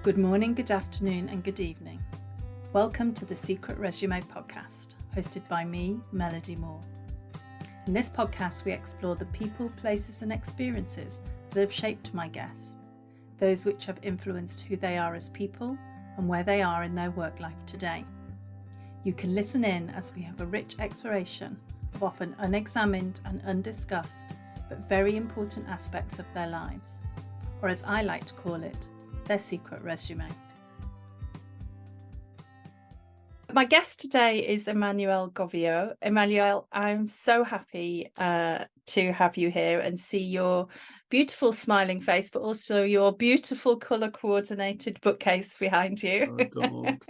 Good morning, good afternoon, and good evening. Welcome to the Secret Resume podcast, hosted by me, Melody Moore. In this podcast, we explore the people, places, and experiences that have shaped my guests, those which have influenced who they are as people and where they are in their work life today. You can listen in as we have a rich exploration of often unexamined and undiscussed, but very important aspects of their lives, or as I like to call it, their secret resume. My guest today is Emmanuel Gobillot. Emmanuel, I'm so happy to have you here and see your beautiful smiling face, but also your beautiful colour coordinated bookcase behind you. Oh, God.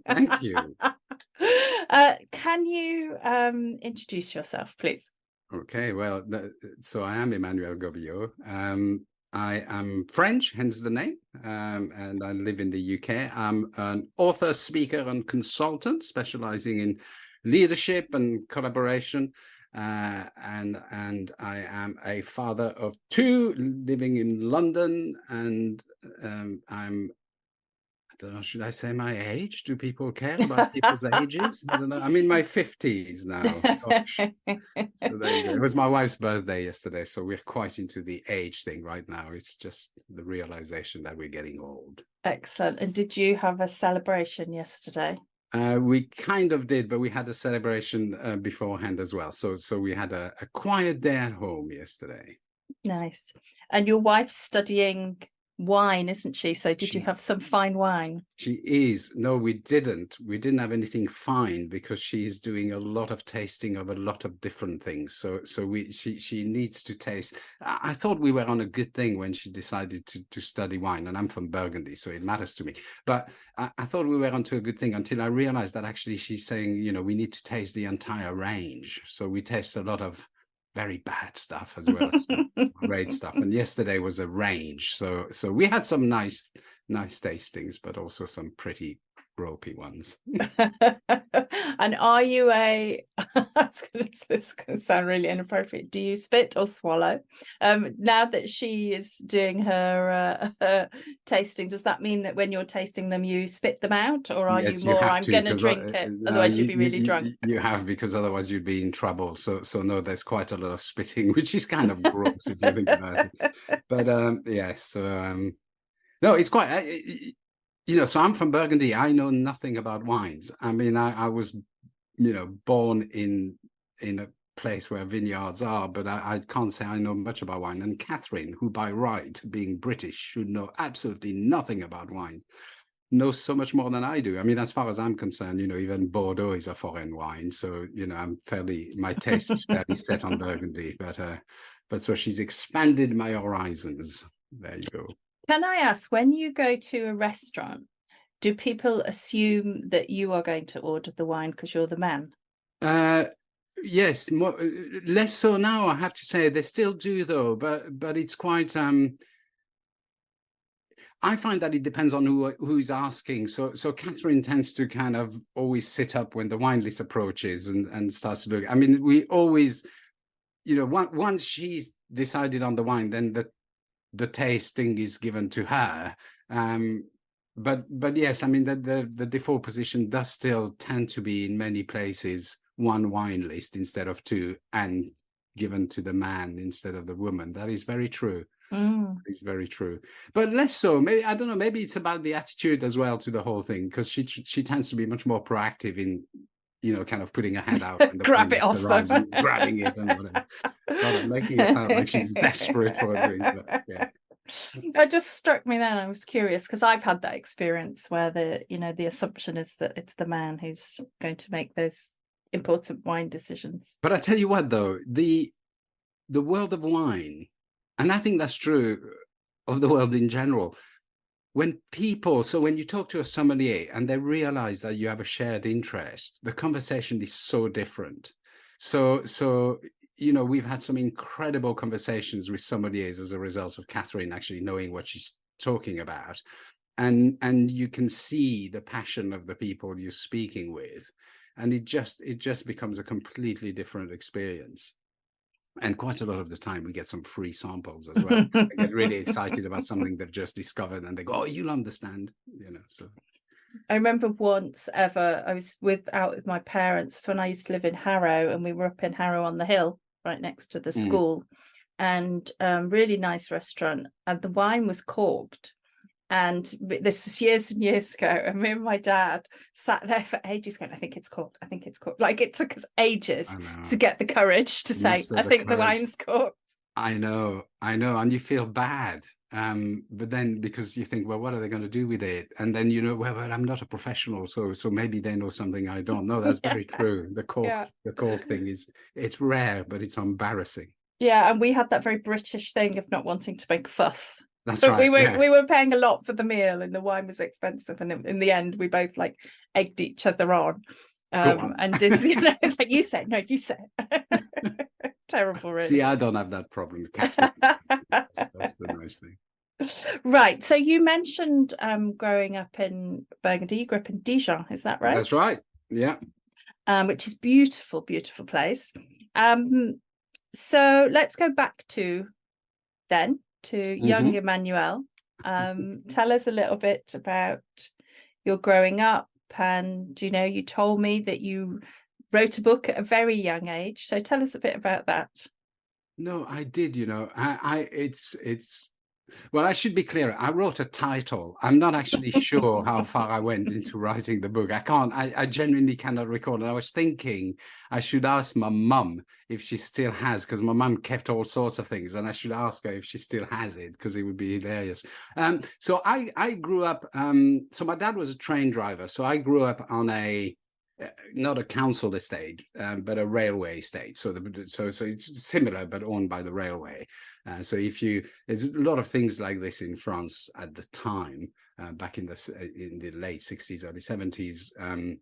Thank you. Can you introduce yourself, please? Okay, well, so I am Emmanuel Gobillot. I am French, hence the name, and I live in the UK. I'm an author, speaker, and consultant specializing in leadership and collaboration. And I am a father of two living in London, and I don't know, should I say my age? Do people care about people's ages? I don't know. I'm in my 50s now. Gosh. So there you go. It was my wife's birthday yesterday, so we're quite into the age thing right now. It's just the realization that we're getting old. Excellent. And did you have a celebration yesterday? We kind of did, but we had a celebration beforehand as well. So we had a quiet day at home yesterday. Nice. And your wife's studying wine, isn't she? So did you have some fine wine? She is. No, we didn't. We didn't have anything fine because she's doing a lot of tasting of a lot of different things. So she needs to taste. I thought we were on a good thing when she decided to study wine, and I'm from Burgundy, so it matters to me. But I thought we were onto a good thing until I realized that actually she's saying, you know, we need to taste the entire range. So we taste a lot of very bad stuff as well as great stuff. And yesterday was a range. So we had some nice tastings, but also some pretty ropey ones. And are you this can sound really inappropriate. Do you spit or swallow? Now that she is doing her tasting, does that mean that when you're tasting them, you spit them out, or are Yes, you more, I'm going to drink it, otherwise you'd be really drunk? You have, because otherwise you'd be in trouble. So no, there's quite a lot of spitting, which is kind of gross if you think about it. But no, it's quite... you know, so I'm from Burgundy. I know nothing about wines. I mean, I was, you know, born in a place where vineyards are, but I can't say I know much about wine. And Catherine, who by right, being British, should know absolutely nothing about wine, knows so much more than I do. I mean, as far as I'm concerned, you know, even Bordeaux is a foreign wine. So, you know, my taste is fairly set on Burgundy. But so she's expanded my horizons. There you go. Can I ask, when you go to a restaurant, do people assume that you are going to order the wine because you're the man? Yes, less so now, I have to say. They still do, though, but it's quite... I find that it depends on who's asking. So Catherine tends to kind of always sit up when the wine list approaches and starts to look. I mean, we always, you know, once she's decided on the wine, then the tasting is given to her. But yes, I mean, the default position does still tend to be in many places one wine list instead of two, and given to the man instead of the woman. That is very true. It's very true, but less so. Maybe, I don't know, maybe it's about the attitude as well to the whole thing, because she tends to be much more proactive in, you know, kind of putting her hand out and grab it off them. And grabbing it and whatever. God, I'm making it sound like she's desperate for a drink, but yeah. It just struck me then. I was curious because I've had that experience where the assumption is that it's the man who's going to make those important wine decisions. But I tell you what, though, the world of wine, and I think that's true of the world in general, when you talk to a sommelier and they realize that you have a shared interest, the conversation is so different. So you know, we've had some incredible conversations with sommeliers as a result of Catherine actually knowing what she's talking about. And you can see the passion of the people you're speaking with. And it just becomes a completely different experience. And quite a lot of the time we get some free samples as well. They get really excited about something they've just discovered and they go, oh, you'll understand, so. I remember once I was out with my parents when I used to live in Harrow, and we were up in Harrow on the hill right next to the school, and really nice restaurant, and the wine was corked. And this was years and years ago, and me and my dad sat there for ages going, I think it's corked. Like, it took us ages to get the courage to say, I think the wine's corked. I know, and you feel bad. But then because you think, well, what are they going to do with it? And then, well, I'm not a professional, so maybe they know something I don't know. That's very true. The cork thing it's rare, but it's embarrassing. Yeah, and we had that very British thing of not wanting to make a fuss. That's right. We were paying a lot for the meal, and the wine was expensive, and in the end, we both like egged each other on, and did. It's like, you say, no, you say. Terrible, really. See, I don't have that problem. That's the nice thing. Right. So you mentioned growing up in Burgundy. You grew up in Dijon, is that right? That's right. Yeah. Which is beautiful, beautiful place. So let's go back to young Emmanuel. Tell us a little bit about your growing up, and you told me that you wrote a book at a very young age. So tell us a bit about that. No, I did. Well, I should be clear. I wrote a title. I'm not actually sure how far I went into writing the book. I genuinely cannot recall. And I was thinking I should ask my mum if she still has, because my mum kept all sorts of things, and I should ask her if she still has it, because it would be hilarious. So I grew up, so my dad was a train driver. So I grew up on not a council estate, but a railway estate. So it's similar, but owned by the railway. So there's a lot of things like this in France at the time, back in the late 60s, early 70s.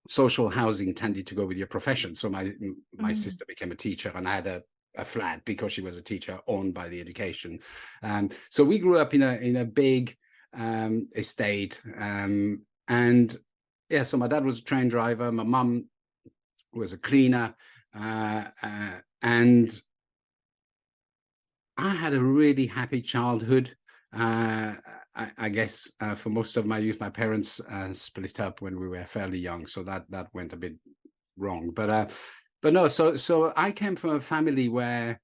Social housing tended to go with your profession. So my sister became a teacher, and I had a flat because she was a teacher owned by the education. So we grew up in a big estate, and yeah, so my dad was a train driver. My mum was a cleaner, and I had a really happy childhood. I guess for most of my youth, my parents split up when we were fairly young, so that went a bit wrong. But no, so I came from a family where,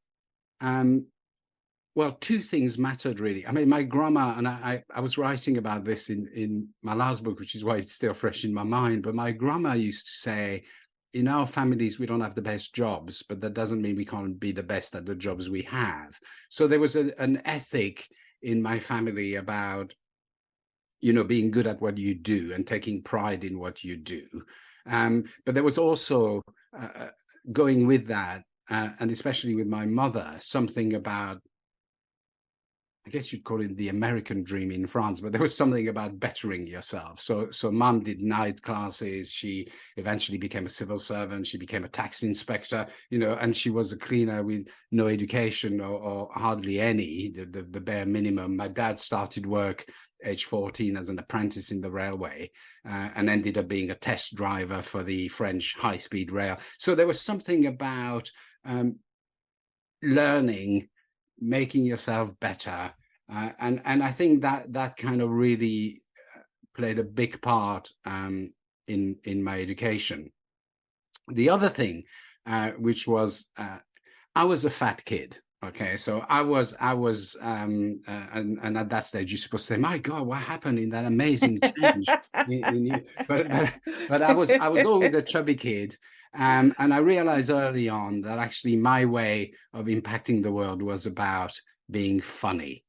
well, two things mattered really. I mean, my grandma, and I was writing about this in my last book, which is why it's still fresh in my mind. But my grandma used to say, in our families, we don't have the best jobs, but that doesn't mean we can't be the best at the jobs we have. So there was an ethic in my family about, being good at what you do and taking pride in what you do. But there was also going with that, and especially with my mother, something about, I guess you'd call it the American dream in France, but there was something about bettering yourself. So mom did night classes. She eventually became a civil servant. She became a tax inspector, and she was a cleaner with no education or hardly any, the bare minimum. My dad started work age 14 as an apprentice in the railway, and ended up being a test driver for the French high-speed rail. So there was something about learning, making yourself better, and I think that kind of really played a big part in my education. The other thing, which was, I was a fat kid. Okay, so I was, and at that stage you're supposed to say, "My God, what happened in that amazing change in you?" But I was always a chubby kid. And I realized early on that actually my way of impacting the world was about being funny,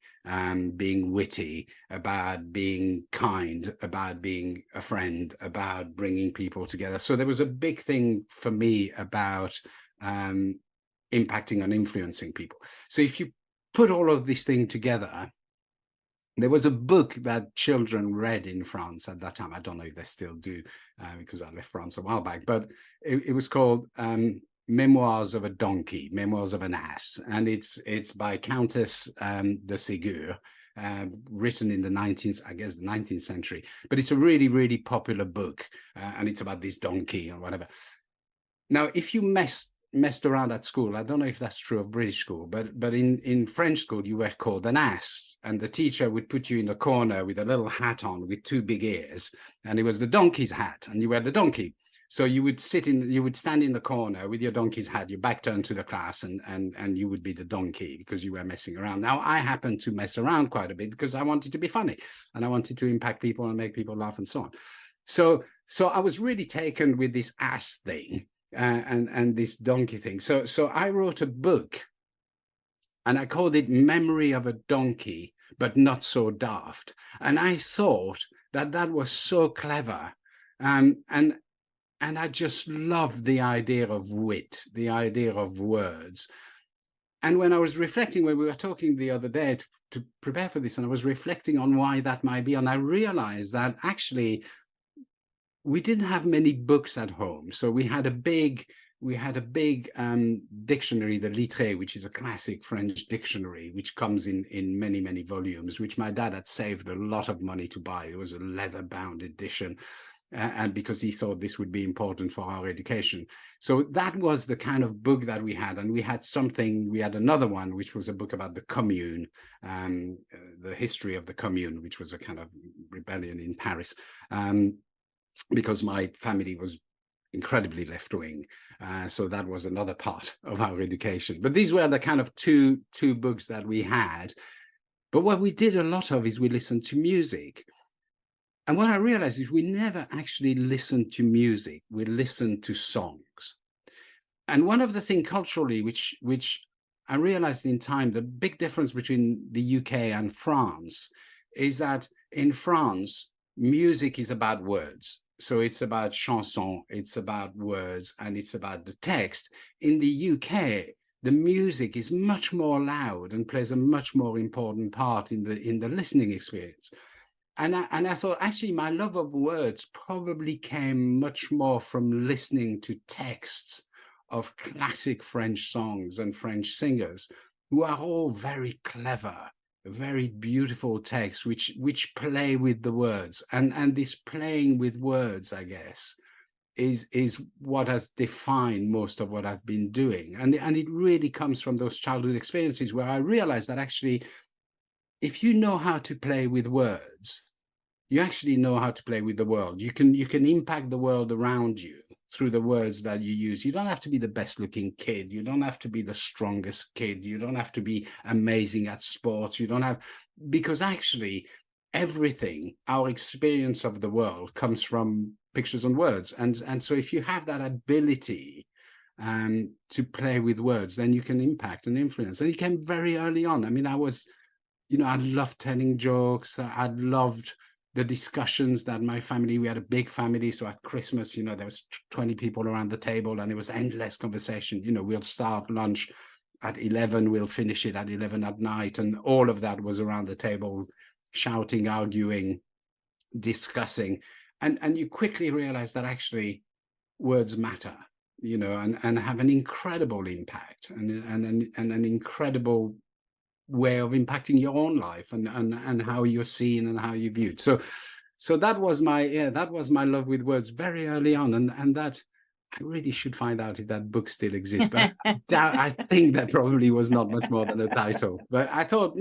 being witty, about being kind, about being a friend, about bringing people together. So there was a big thing for me about impacting and influencing people. So if you put all of this thing together, there was a book that children read in France at that time. I don't know if they still do, because I left France a while back, but it was called Memoirs of a Donkey, Memoirs of an Ass. And it's by Countess de Ségur, written in the 19th century. But it's a really, really popular book, and it's about this donkey or whatever. Now, if you mess messed around at school. I don't know if that's true of British school, but in French school, you were called an ass, and the teacher would put you in a corner with a little hat on with two big ears, and it was the donkey's hat, and you were the donkey. So you would stand in the corner with your donkey's hat, your back turned to the class, and you would be the donkey because you were messing around. Now, I happened to mess around quite a bit because I wanted to be funny, and I wanted to impact people and make people laugh and so on. So I was really taken with this ass thing and this donkey thing. So I wrote a book, and I called it Memory of a Donkey, but Not So Daft. And I thought that was so clever. And I just loved the idea of wit, the idea of words. And when I was reflecting, when we were talking the other day to prepare for this, and I was reflecting on why that might be, and I realized that actually we didn't have many books at home. So we had a big dictionary, the Littré, which is a classic French dictionary, which comes in many, many volumes, which my dad had saved a lot of money to buy. It was a leather-bound edition. And because he thought this would be important for our education. So that was the kind of book that we had. And we had another one, which was a book about the Commune, the history of the Commune, which was a kind of rebellion in Paris, because my family was incredibly left-wing. So that was another part of our education. But these were the kind of two books that we had. But what we did a lot of is we listened to music. And what I realized is we never actually listened to music. We listened to songs. And one of the things culturally, which I realized in time, the big difference between the UK and France is that in France, music is about words. So it's about chanson, it's about words, and it's about the text. In the UK, the music is much more loud and plays a much more important part in the listening experience. And I thought, actually, my love of words probably came much more from listening to texts of classic French songs and French singers, who are all very clever, very beautiful texts, which play with the words. And this playing with words, I guess, is what has defined most of what I've been doing. And it really comes from those childhood experiences where I realized that actually, if you know how to play with words, you actually know how to play with the world. You can impact the world around you through the words that you use. You don't have to be the best looking kid. You don't have to be the strongest kid. You don't have to be amazing at sports. Because actually everything, our experience of the world comes from pictures and words. And so if you have that ability to play with words, then you can impact and influence. And it came very early on. I mean, I loved telling jokes. I loved the discussions that we had a big family. So at Christmas, there was 20 people around the table and it was endless conversation. We'll start lunch at 11, we'll finish it at 11 at night. And all of that was around the table, shouting, arguing, discussing. And you quickly realize that actually words matter, and have an incredible impact and an incredible way of impacting your own life and how you're seen and how you're viewed. So that was my love with words very early on, and that I really should find out if that book still exists, but I think that probably was not much more than a title. But I thought,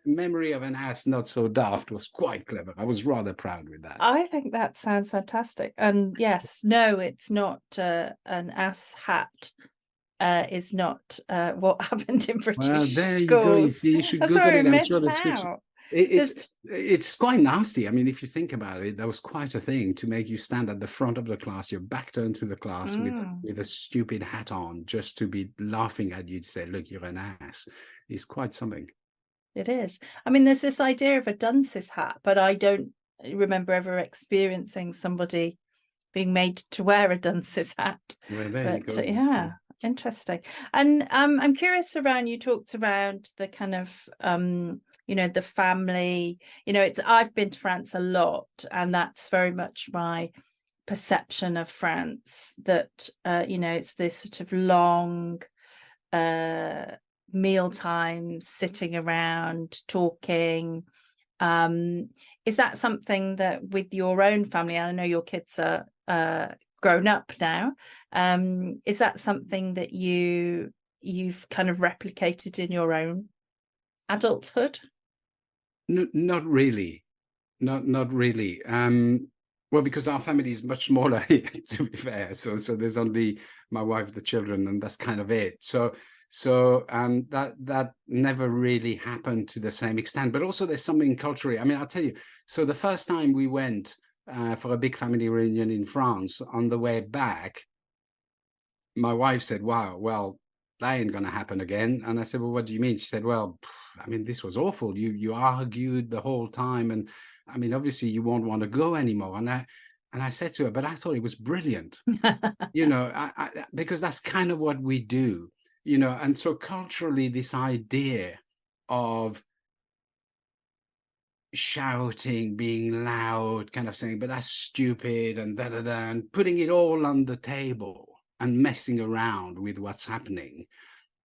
Memory of an Ass Not So Daft was quite clever. I was rather proud with that. I think that sounds fantastic. And yes, no, it's not an ass hat. Is not what happened in British schools. There you go. You should Google it. I'm sure there's fiction. It's quite nasty. I mean, if you think about it, that was quite a thing to make you stand at the front of the class, your back turned to the class with a stupid hat on, just to be laughing at you to say, look, you're an ass. It's quite something. It is. I mean, there's this idea of a dunce's hat, but I don't remember ever experiencing somebody being made to wear a dunce's hat. Well, there you go. Yeah. Interesting. And I'm curious around, you talked about the kind of the family, I've been to France a lot, and that's very much my perception of France, that it's this sort of long meal time, sitting around talking. Is that something that with your own family, I know your kids are grown up now. Is that something that you've kind of replicated in your own adulthood? Not really. Not really. Well, because our family is much smaller, to be fair. So there's only my wife, the children, and that's kind of it. So that never really happened to the same extent. But also there's something culturally. I mean, I'll tell you. So the first time we went for a big family reunion in France, on the way back, my wife said, "Wow, well, that ain't going to happen again." And I said, "Well, what do you mean?" She said, "Well, I mean, this was awful. You argued the whole time, and I mean, obviously you won't want to go anymore." And I said to her, "But I thought it was brilliant." Because that's kind of what we do, and so culturally this idea of shouting, being loud, kind of saying, "But that's stupid," and and putting it all on the table and messing around with what's happening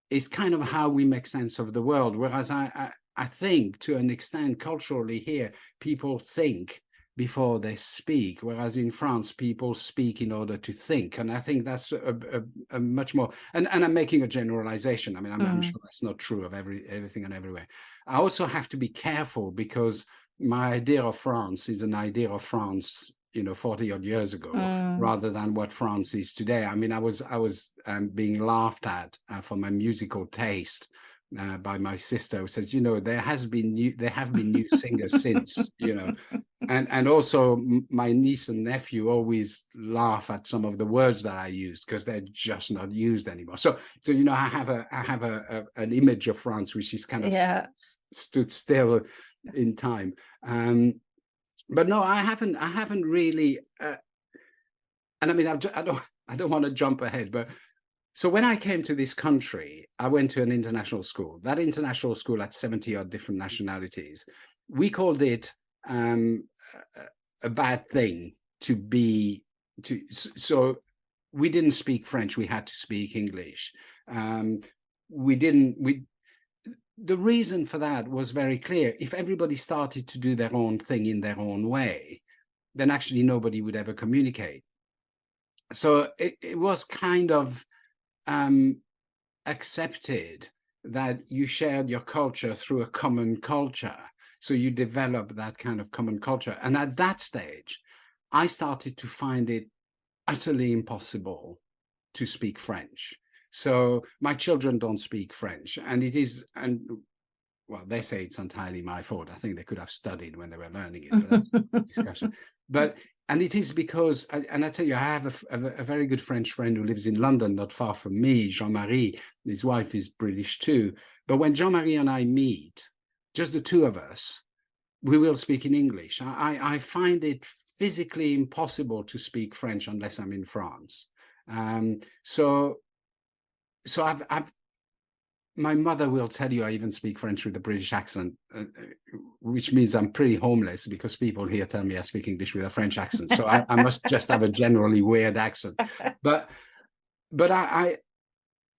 is kind of how we make sense of the world. Whereas I think to an extent culturally here, people think before they speak, whereas in France, people speak in order to think. And I think that's a much more, and I'm making a generalization. I mean, I'm sure that's not true of everything and everywhere. I also have to be careful because my idea of France is an idea of France 40 odd years ago, rather than what France is today. I mean, I was being laughed at for my musical taste by my sister, who says, there have been new singers since, and also my niece and nephew always laugh at some of the words that I used because they're just not used anymore. So I have an image of France which is kind of stood still in time. But no, I haven't really. And I mean, I don't want to jump ahead, but so when I came to this country, I went to an international school. That international school had 70 odd different nationalities. We called it a bad thing to be to. So we didn't speak French. We had to speak English. The reason for that was very clear. If everybody started to do their own thing in their own way, then actually nobody would ever communicate. So it was kind of accepted that you shared your culture through a common culture. So you develop that kind of common culture. And at that stage, I started to find it utterly impossible to speak French. So my children don't speak French, and well, they say it's entirely my fault. I think they could have studied when they were learning it, but that's a discussion. And it is because, and I tell you, I have a very good French friend who lives in London, not far from me, Jean-Marie. His wife is British too. But when Jean-Marie and I meet, just the two of us, we will speak in English. I find it physically impossible to speak French unless I'm in France. So my mother will tell you I even speak French with a British accent, which means I'm pretty homeless because people here tell me I speak English with a French accent. So I must just have a generally weird accent. But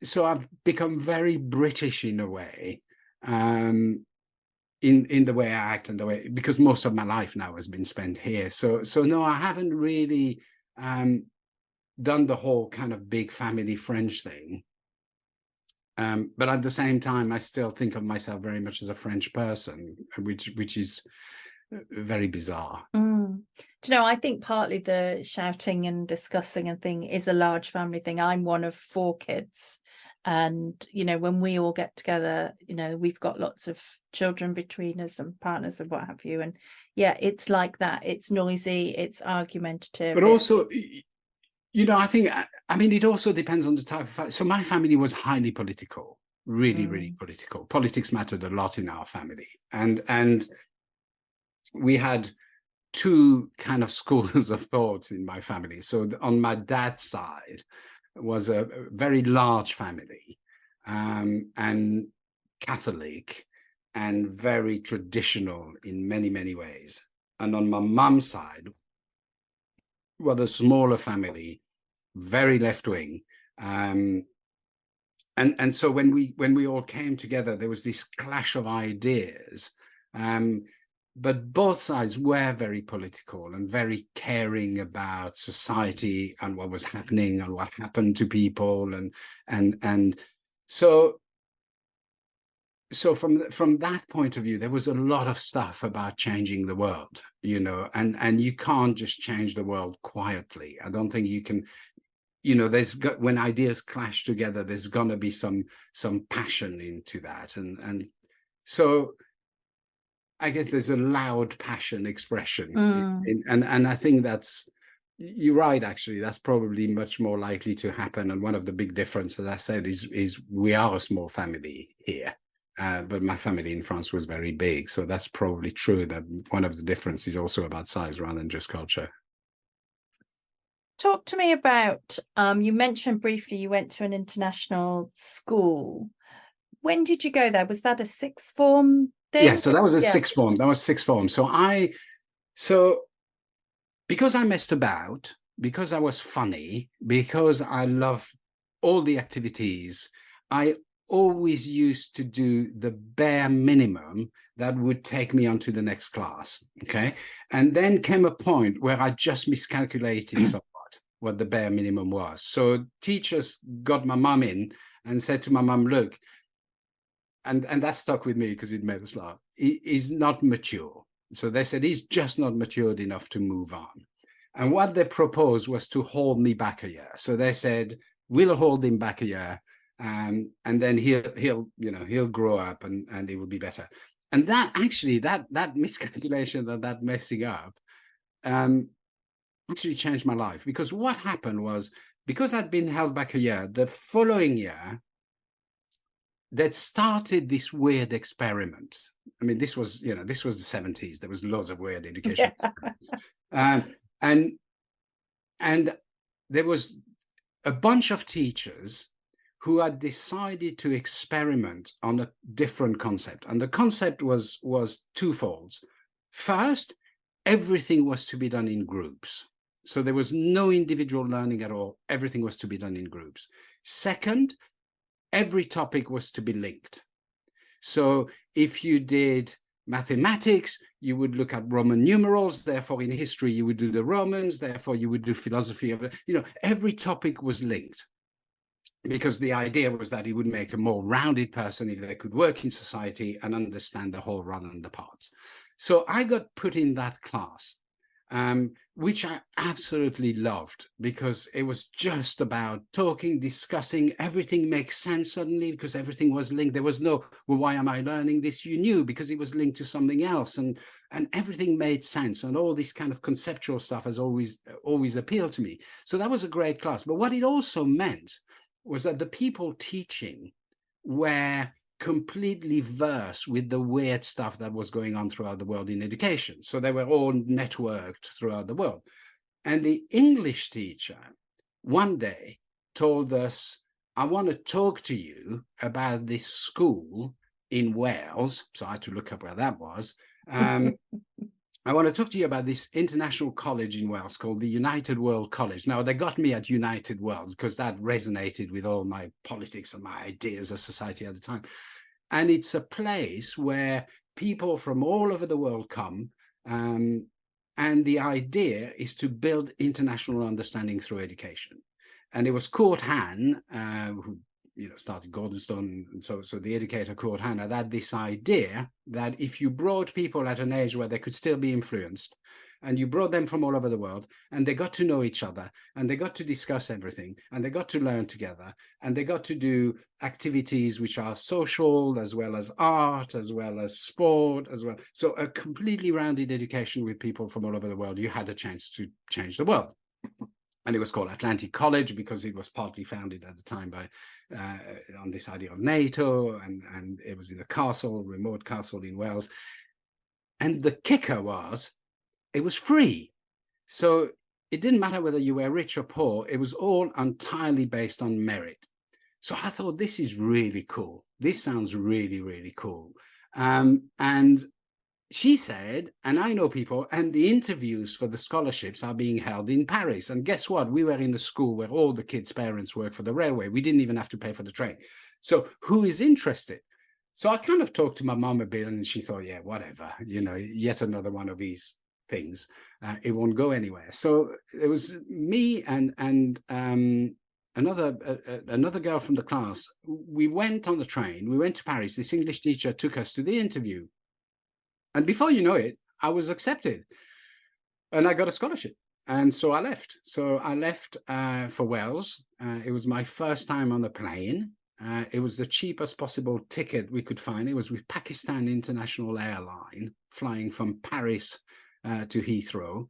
so I've become very British in a way, in the way I act and the way, because most of my life now has been spent here. So no, I haven't really done the whole kind of big family French thing. But at the same time, I still think of myself very much as a French person, which is very bizarre. Do you know, I think partly the shouting and discussing and thing is a large family thing. I'm one of 4 kids. And, when we all get together, we've got lots of children between us and partners and what have you. And yeah, it's like that. It's noisy, it's argumentative. But also, I think, I mean, it also depends on the type of. So my family was highly political, really, really political. Politics mattered a lot in our family. And we had 2 kind of schools of thoughts in my family. So on my dad's side was a very large family, and Catholic and very traditional in many, many ways. And on my mum's side, well, a smaller family, very left-wing, and so when we all came together, there was this clash of ideas, but both sides were very political and very caring about society and what was happening and what happened to people, and so from that point of view, there was a lot of stuff about changing the world, and you can't just change the world quietly. I don't think you can. When ideas clash together, there's gonna be some passion into that, and so I guess there's a loud passion expression, and I think you're right. Actually, that's probably much more likely to happen. And one of the big differences, as I said, is we are a small family here, but my family in France was very big, so that's probably true. That one of the differences is also about size rather than just culture. Talk to me about, you mentioned briefly you went to an international school. When did you go there? Was that a sixth form thing? Yeah, so that was a sixth form. That was sixth form. So because I messed about, because I was funny, because I love all the activities, I always used to do the bare minimum that would take me on to the next class. Okay. And then came a point where I just miscalculated somewhat what the bare minimum was. So teachers got my mum in and said to my mum, look, and that stuck with me because it made us laugh. He's not mature. So they said he's just not matured enough to move on. And what they proposed was to hold me back a year. So they said, we'll hold him back a year, and then he'll grow up and it will be better. And that actually, that miscalculation, that messing up, actually changed my life. Because what happened was, because I'd been held back a year, the following year, that started this weird experiment. I mean, this was the 70s. There was loads of weird education. Yeah. And there was a bunch of teachers who had decided to experiment on a different concept. And the concept was twofold. First, everything was to be done in groups. So there was no individual learning at all. Everything was to be done in groups. Second, every topic was to be linked. So if you did mathematics, you would look at Roman numerals. Therefore, in history, you would do the Romans. Therefore, you would do philosophy. Every topic was linked, because the idea was that it would make a more rounded person if they could work in society and understand the whole rather than the parts. So I got put in that class, which I absolutely loved, because it was just about talking, discussing. Everything makes sense suddenly because everything was linked. There was no, well, why am I learning this? You knew, because it was linked to something else, and everything made sense. And all this kind of conceptual stuff has always appealed to me. So that was a great class. But what it also meant was that the people teaching were completely versed with the weird stuff that was going on throughout the world in education. So they were all networked throughout the world. And the English teacher one day told us, I want to talk to you about this school in Wales. So I had to look up where that was. I want to talk to you about this international college in Wales called the United World College. Now, they got me at United World because that resonated with all my politics and my ideas of society at the time. And it's a place where people from all over the world come. And the idea is to build international understanding through education. And it was Court Han, who started Gordonstone, and so the educator Court Han had this idea that if you brought people at an age where they could still be influenced, and you brought them from all over the world, and they got to know each other, and they got to discuss everything, and they got to learn together, and they got to do activities which are social as well as art, as well as sport, as well. So a completely rounded education with people from all over the world, you had a chance to change the world. And it was called Atlantic College because it was partly founded at the time by on this idea of NATO, and it was in a remote castle in Wales. And the kicker was, it was free. So it didn't matter whether you were rich or poor. It was all entirely based on merit. So I thought, this is really cool. This sounds really, really cool. And she said, and I know people, and the interviews for the scholarships are being held in Paris. And guess what? We were in a school where all the kids' parents work for the railway. We didn't even have to pay for the train. So who is interested? So I kind of talked to my mum a bit, and she thought, yeah, whatever, yet another one of these things. It won't go anywhere. So it was me and another girl from the class. We went on the train. We went to Paris. This English teacher took us to the interview, and before you know it, I was accepted, and I got a scholarship. And so I left. For Wales. It was my first time on the plane. It was the cheapest possible ticket we could find. It was with Pakistan International Airline, flying from Paris to Heathrow.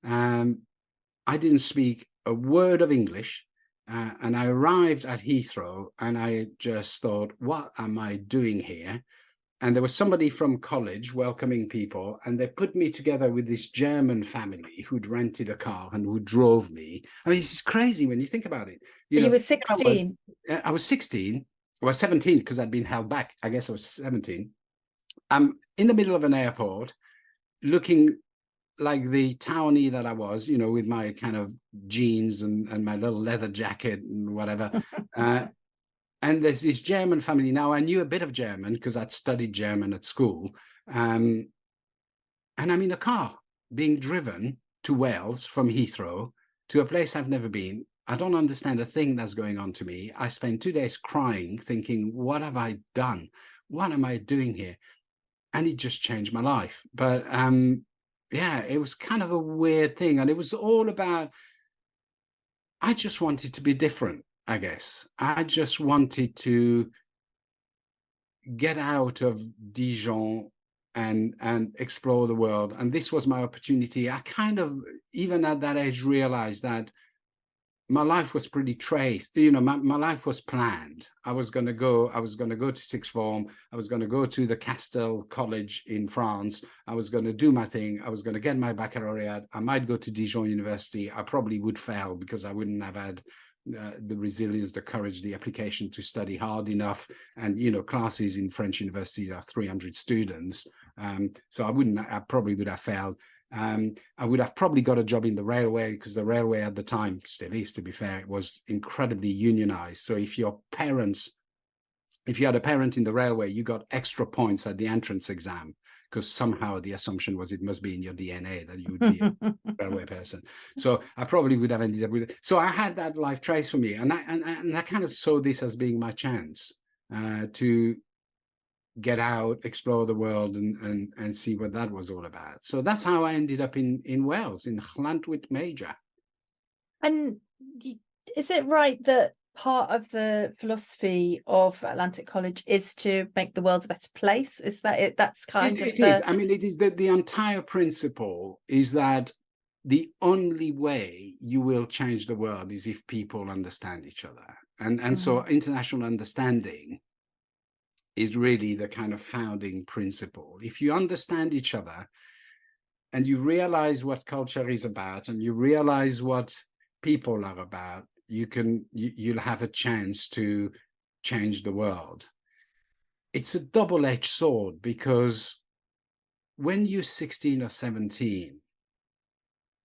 I didn't speak a word of English, and I arrived at Heathrow, and I just thought, what am I doing here? And there was somebody from college welcoming people, and they put me together with this German family who'd rented a car and who drove me. I mean, this is crazy when you think about it. You were 16. I was 16. I was 17 because I'd been held back. I guess I was 17. I'm in the middle of an airport, looking like the townie that I was, with my kind of jeans and my little leather jacket and whatever. And there's this German family. Now, I knew a bit of German because I'd studied German at school. And I'm in a car being driven to Wales from Heathrow to a place I've never been. I don't understand a thing that's going on to me. I spent 2 days crying, thinking, what have I done? What am I doing here? And it just changed my life. But yeah, it was kind of a weird thing. And it was all about, I just wanted to be different. I guess I just wanted to get out of Dijon and explore the world. And this was my opportunity. I kind of, even at that age, realized that my life was pretty traced. My life was planned. I was going to go to sixth form. I was going to go to the Castel College in France. I was going to do my thing. I was going to get my baccalaureate. I might go to Dijon University. I probably would fail because I wouldn't have had the resilience, the courage, the application to study hard enough. And classes in French universities are 300 students, so I probably would have failed. I would have probably got a job in the railway, because the railway at the time, still is, to be fair, it was incredibly unionized. So if you had a parent in the railway, you got extra points at the entrance exam, because somehow the assumption was it must be in your DNA that you would be a railway person. So I probably would have ended up with it. So I had that life trace for me, and I kind of saw this as being my chance to get out, explore the world, and see what that was all about. So that's how I ended up in Wales, in Llantwit Major. And is it right that part of the philosophy of Atlantic College is to make the world a better place? Is that it? That's kind of it is. I mean, it is the entire principle is that the only way you will change the world is if people understand each other. And so international understanding is really the kind of founding principle. If you understand each other and you realize what culture is about, and you realize what people are about, you'll have a chance to change the world. It's a double-edged sword, because when you're 16 or 17,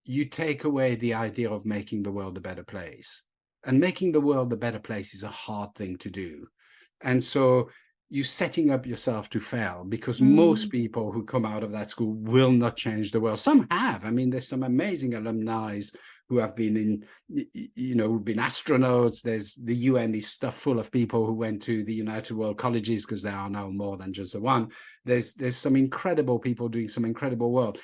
you take away the idea of making the world a better place. And making the world a better place is a hard thing to do. And so you're setting up yourself to fail, because most people who come out of that school will not change the world. Some have. I mean, there's some amazing alumni who have been been astronauts. There's the UN is stuffed full of people who went to the United World Colleges, because there are now more than just the one. There's some incredible people doing some incredible work.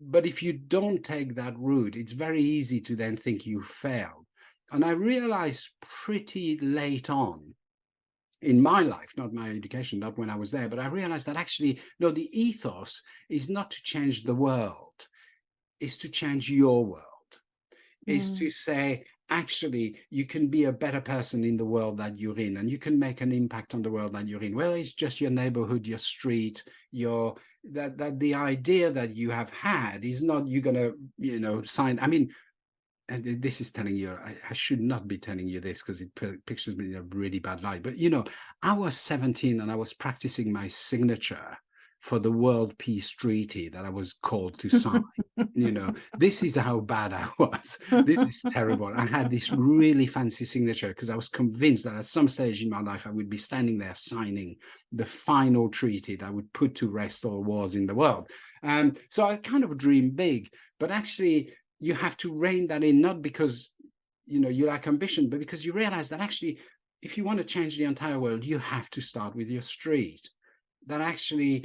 But if you don't take that route, it's very easy to then think you failed. And I realized pretty late on in my life, not my education, not when I was there, but I realized that actually, no, the ethos is not to change the world, it's to change your world. Is to say, actually, you can be a better person in the world that you're in, and you can make an impact on the world that you're in. Whether it's just your neighborhood, your street, that the idea that you have had is not you're gonna, sign. I mean, and this is telling you, I should not be telling you this, because it pictures me in a really bad light. But I was 17 and I was practicing my signature for the World Peace Treaty that I was called to sign. This is how bad I was. This is terrible. I had this really fancy signature because I was convinced that at some stage in my life I would be standing there signing the final treaty that would put to rest all wars in the world. So I kind of dreamed big, but actually you have to rein that in, not because you lack ambition, but because you realize that actually if you want to change the entire world, you have to start with your street. That actually,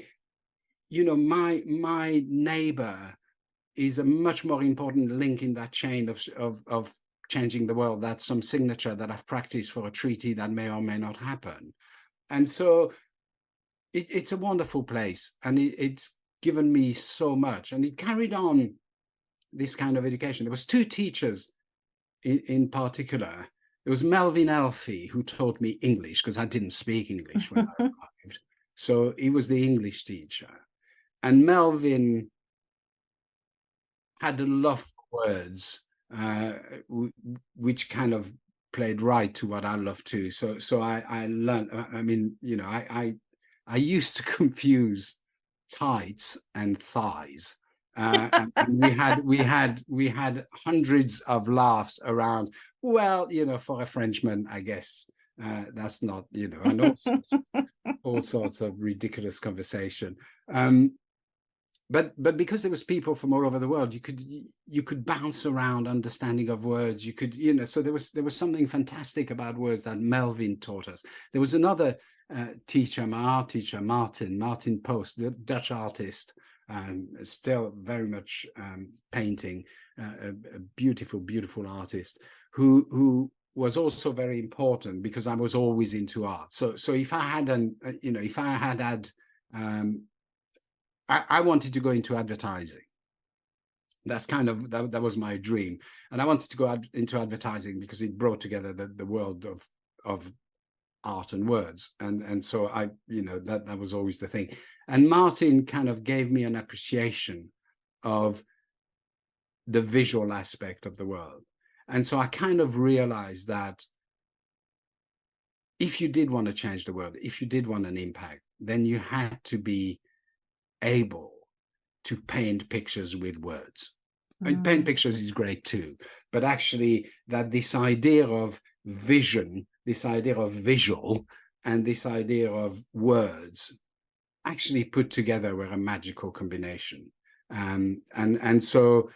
my neighbor is a much more important link in that chain of changing the world. That's some signature that I've practiced for a treaty that may or may not happen. And so it's a wonderful place, and it's given me so much. And it carried on this kind of education. There was two teachers in particular. It was Melvin Elfie who taught me English, because I didn't speak English when I arrived. So he was the English teacher. And Melvin had a love for words, which kind of played right to what I love too. So I learned, I used to confuse tights and thighs. And we had hundreds of laughs around. Well, for a Frenchman, I guess that's not, and all sorts of ridiculous conversation. But because there was people from all over the world, you could bounce around understanding of words. You could, so there was something fantastic about words that Melvin taught us. There was another teacher, my art teacher, Martin Post, the Dutch artist. Still very much painting, a beautiful, beautiful artist who was also very important because I was always into art. So if I had I wanted to go into advertising. That's kind of that was my dream, and I wanted to go into advertising because it brought together the world of art and words, and so I that was always the thing. And Martin kind of gave me an appreciation of the visual aspect of the world, and so I kind of realized that if you did want to change the world, if you did want an impact, then you had to be able to paint pictures with words. I mean, paint pictures is great too, but actually that this idea of vision, this idea of visual, and this idea of words actually put together were a magical combination. And so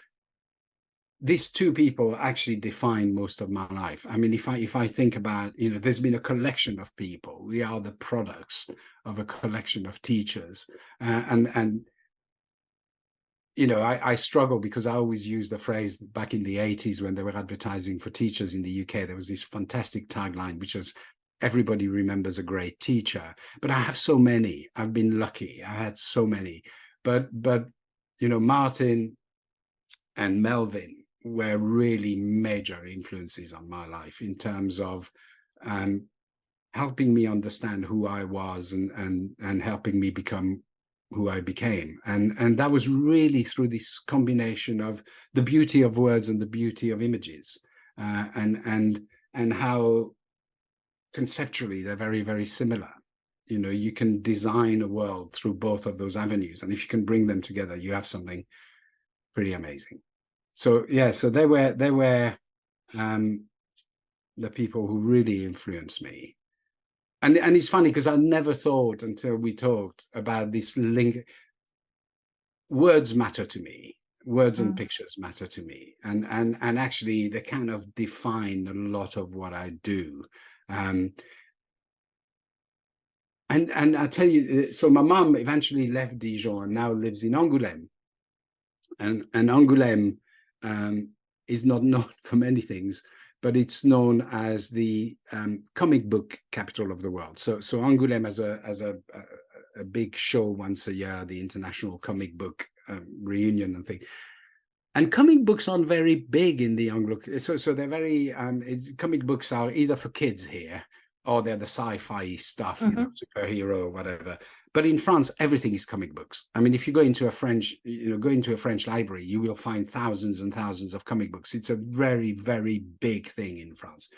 these two people actually define most of my life. I mean, if I think about, there's been a collection of people. We are the products of a collection of teachers, and I struggle because I always use the phrase back in the 80s when they were advertising for teachers in the UK. There was this fantastic tagline, which was, everybody remembers a great teacher. But I have so many. I've been lucky. I had so many. But Martin and Melvin were really major influences on my life in terms of helping me understand who I was and helping me become who I became. And that was really through this combination of the beauty of words and the beauty of images, and how conceptually they're very, very similar. You can design a world through both of those avenues, and if you can bring them together, you have something pretty amazing. So they were the people who really influenced me. And it's funny because I never thought until we talked about this link. Words matter to me. Words and pictures matter to me, and actually they kind of define a lot of what I do. And I tell you, so my mom eventually left Dijon and now lives in Angoulême, and Angoulême is not known for many things, but it's known as the comic book capital of the world. So Angoulême has a big show once a year, the International Comic Book reunion and thing. And comic books aren't very big in the Anglo. So they're very comic books are either for kids here, or they're the sci-fi stuff, superhero or whatever. But in France, everything is comic books. I mean, if you go into a French library, you will find thousands and thousands of comic books. It's a very, very big thing in France.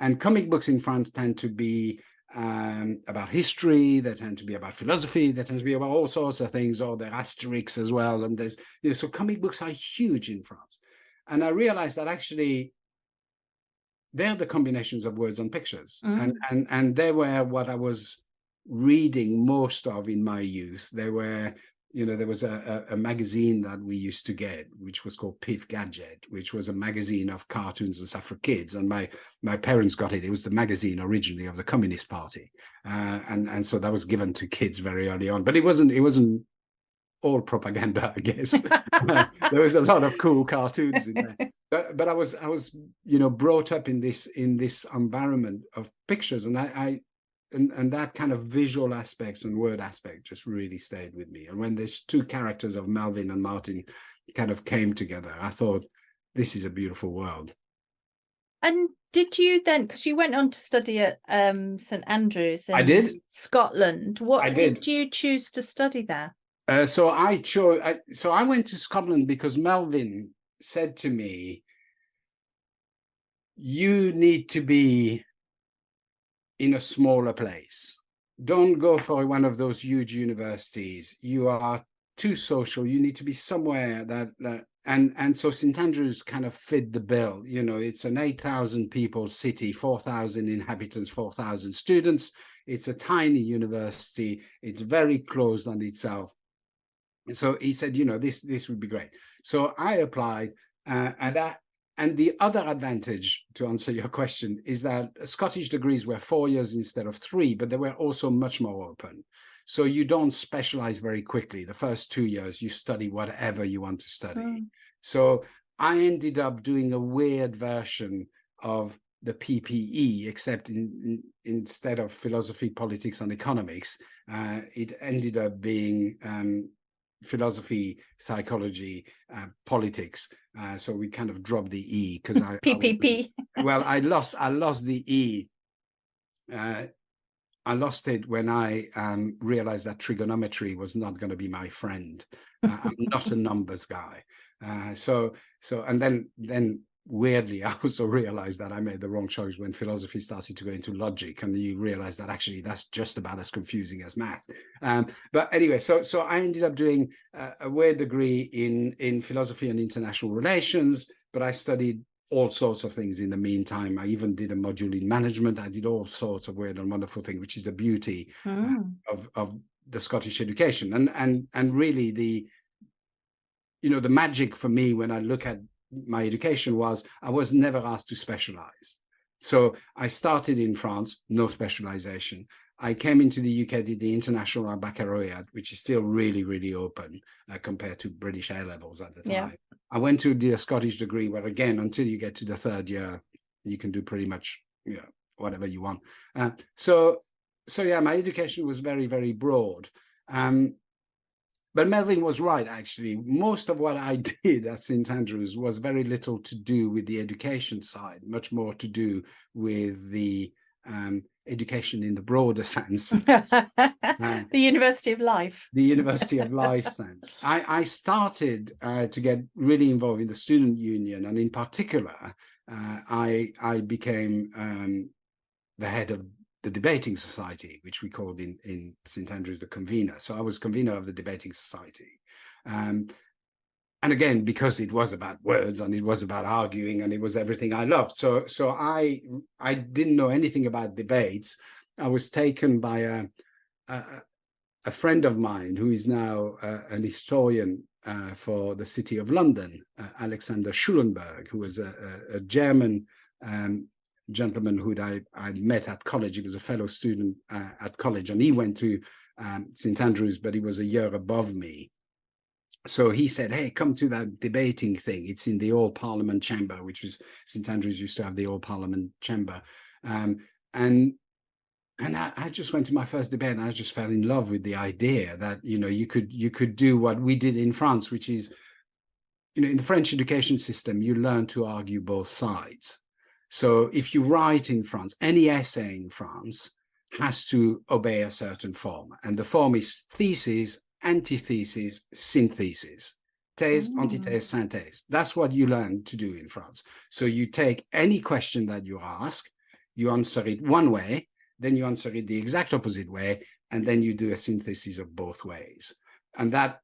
And comic books in France tend to be about history, they tend to be about philosophy, they tend to be about all sorts of things, or they're Asterix as well. And there's, so comic books are huge in France. And I realized that actually they're the combinations of words and pictures. And they were what I was reading most of in my youth. They were, there was a magazine that we used to get, which was called Pif Gadget, which was a magazine of cartoons and stuff for kids. And my parents got it. It was the magazine originally of the Communist Party. And so that was given to kids very early on. But it wasn't all propaganda, I guess. There was a lot of cool cartoons in there. But I was brought up in this environment of pictures, and and that kind of visual aspects and word aspect just really stayed with me. And when these two characters of Melvin and Martin kind of came together, I thought, this is a beautiful world. And did you then, because you went on to study at St Andrews in Scotland, what did you choose to study there? So I went to Scotland because Melvin said to me, you need to be in a smaller place. Don't go for one of those huge universities. You are too social. You need to be somewhere that and so St Andrews kind of fit the bill. It's an 8,000 people city, 4,000 inhabitants, 4,000 students. It's a tiny university. It's very closed on itself. So he said, this would be great. So I applied, and the other advantage, to answer your question, is that Scottish degrees were 4 years instead of 3, but they were also much more open. So you don't specialize very quickly. The first 2 years, you study whatever you want to study. So I ended up doing a weird version of the PPE, except instead of philosophy, politics, and economics, it ended up being philosophy, psychology, politics. So we kind of dropped the E because PPP. I lost the E. I lost it when I realized that trigonometry was not going to be my friend. I'm not a numbers guy. And then weirdly, I also realized that I made the wrong choice when philosophy started to go into logic, and you realize that actually that's just about as confusing as math. But anyway, so I ended up doing a weird degree in philosophy and international relations, but I studied all sorts of things in the meantime. I even did a module in management. I did all sorts of weird and wonderful things, which is the beauty of the Scottish education. And really the magic for me when I look at my education was I was never asked to specialize. So I started in France, no specialization. I came into the UK, did the International Baccalaureate, which is still really, really open compared to British A-levels at the time. Yeah. I went to do a Scottish degree where, again, until you get to the third year, you can do pretty much whatever you want. So yeah, my education was very, very broad. But Melvin was right, actually. Most of what I did at St Andrews was very little to do with the education side, much more to do with the education in the broader sense. The University of Life. The University of Life sense. I started to get really involved in the student union, and in particular, I became the head of the debating society, which we called in St Andrews the convener. So I was convener of the debating society. And again, because it was about words and it was about arguing and it was everything I loved. So I didn't know anything about debates. I was taken by a friend of mine who is now an historian for the City of London, Alexander Schulenberg, who was a German gentleman who I met at college. He was a fellow student at college, and he went to St Andrews, but he was a year above me. So he said, hey, come to that debating thing. It's in the All Parliament Chamber, which was St Andrews used to have the All Parliament Chamber. And I just went to my first debate, and I just fell in love with the idea that, you could do what we did in France, which is, in the French education system, you learn to argue both sides. So if you write in France, any essay in France has to obey a certain form. And the form is thesis, antithesis, synthesis. Thèse, antithèse, synthèse. That's what you learn to do in France. So you take any question that you ask, you answer it one way, then you answer it the exact opposite way, and then you do a synthesis of both ways. And that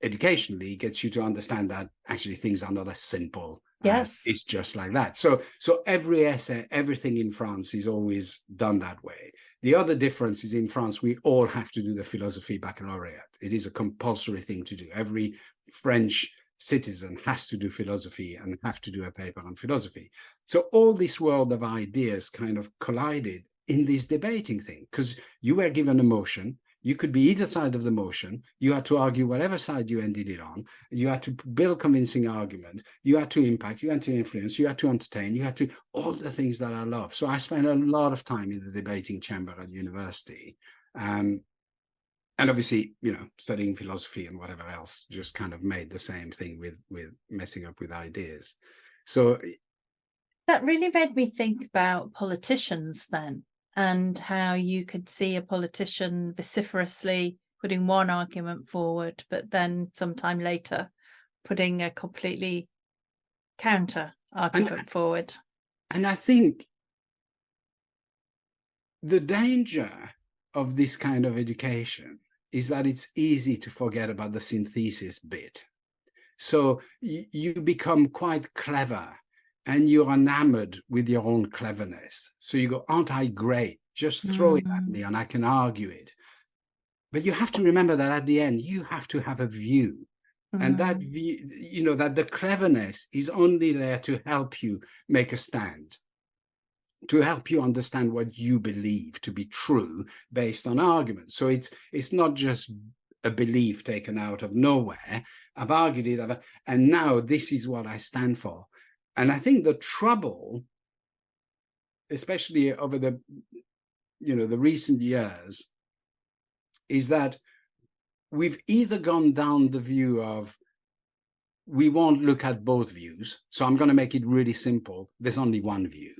educationally gets you to understand that actually things are not as simple as it's just like that. So every essay, everything in France is always done that way. The other difference is in France, we all have to do the philosophy baccalaureate. It is a compulsory thing to do. Every French citizen has to do philosophy and have to do a paper on philosophy. So all this world of ideas kind of collided in this debating thing, because you were given a motion. You could be either side of the motion. You had to argue whatever side you ended it on. You had to build convincing argument. You had to impact. You had to influence. You had to entertain. You had to, all the things that I love. So I spent a lot of time in the debating chamber at university. And obviously, studying philosophy and whatever else just kind of made the same thing with messing up with ideas. So that really made me think about politicians then, and how you could see a politician vociferously putting one argument forward, but then sometime later putting a completely counter argument forward. And I think the danger of this kind of education is that it's easy to forget about the synthesis bit. So you become quite clever and you're enamored with your own cleverness. So you go, aren't I great? Just throw it at me and I can argue it. But you have to remember that at the end, you have to have a view. And that view, that the cleverness is only there to help you make a stand, to help you understand what you believe to be true based on argument. So it's not just a belief taken out of nowhere. I've argued it, and now this is what I stand for. And I think the trouble, especially over the recent years, is that we've either gone down the view of we won't look at both views. So I'm going to make it really simple. There's only one view,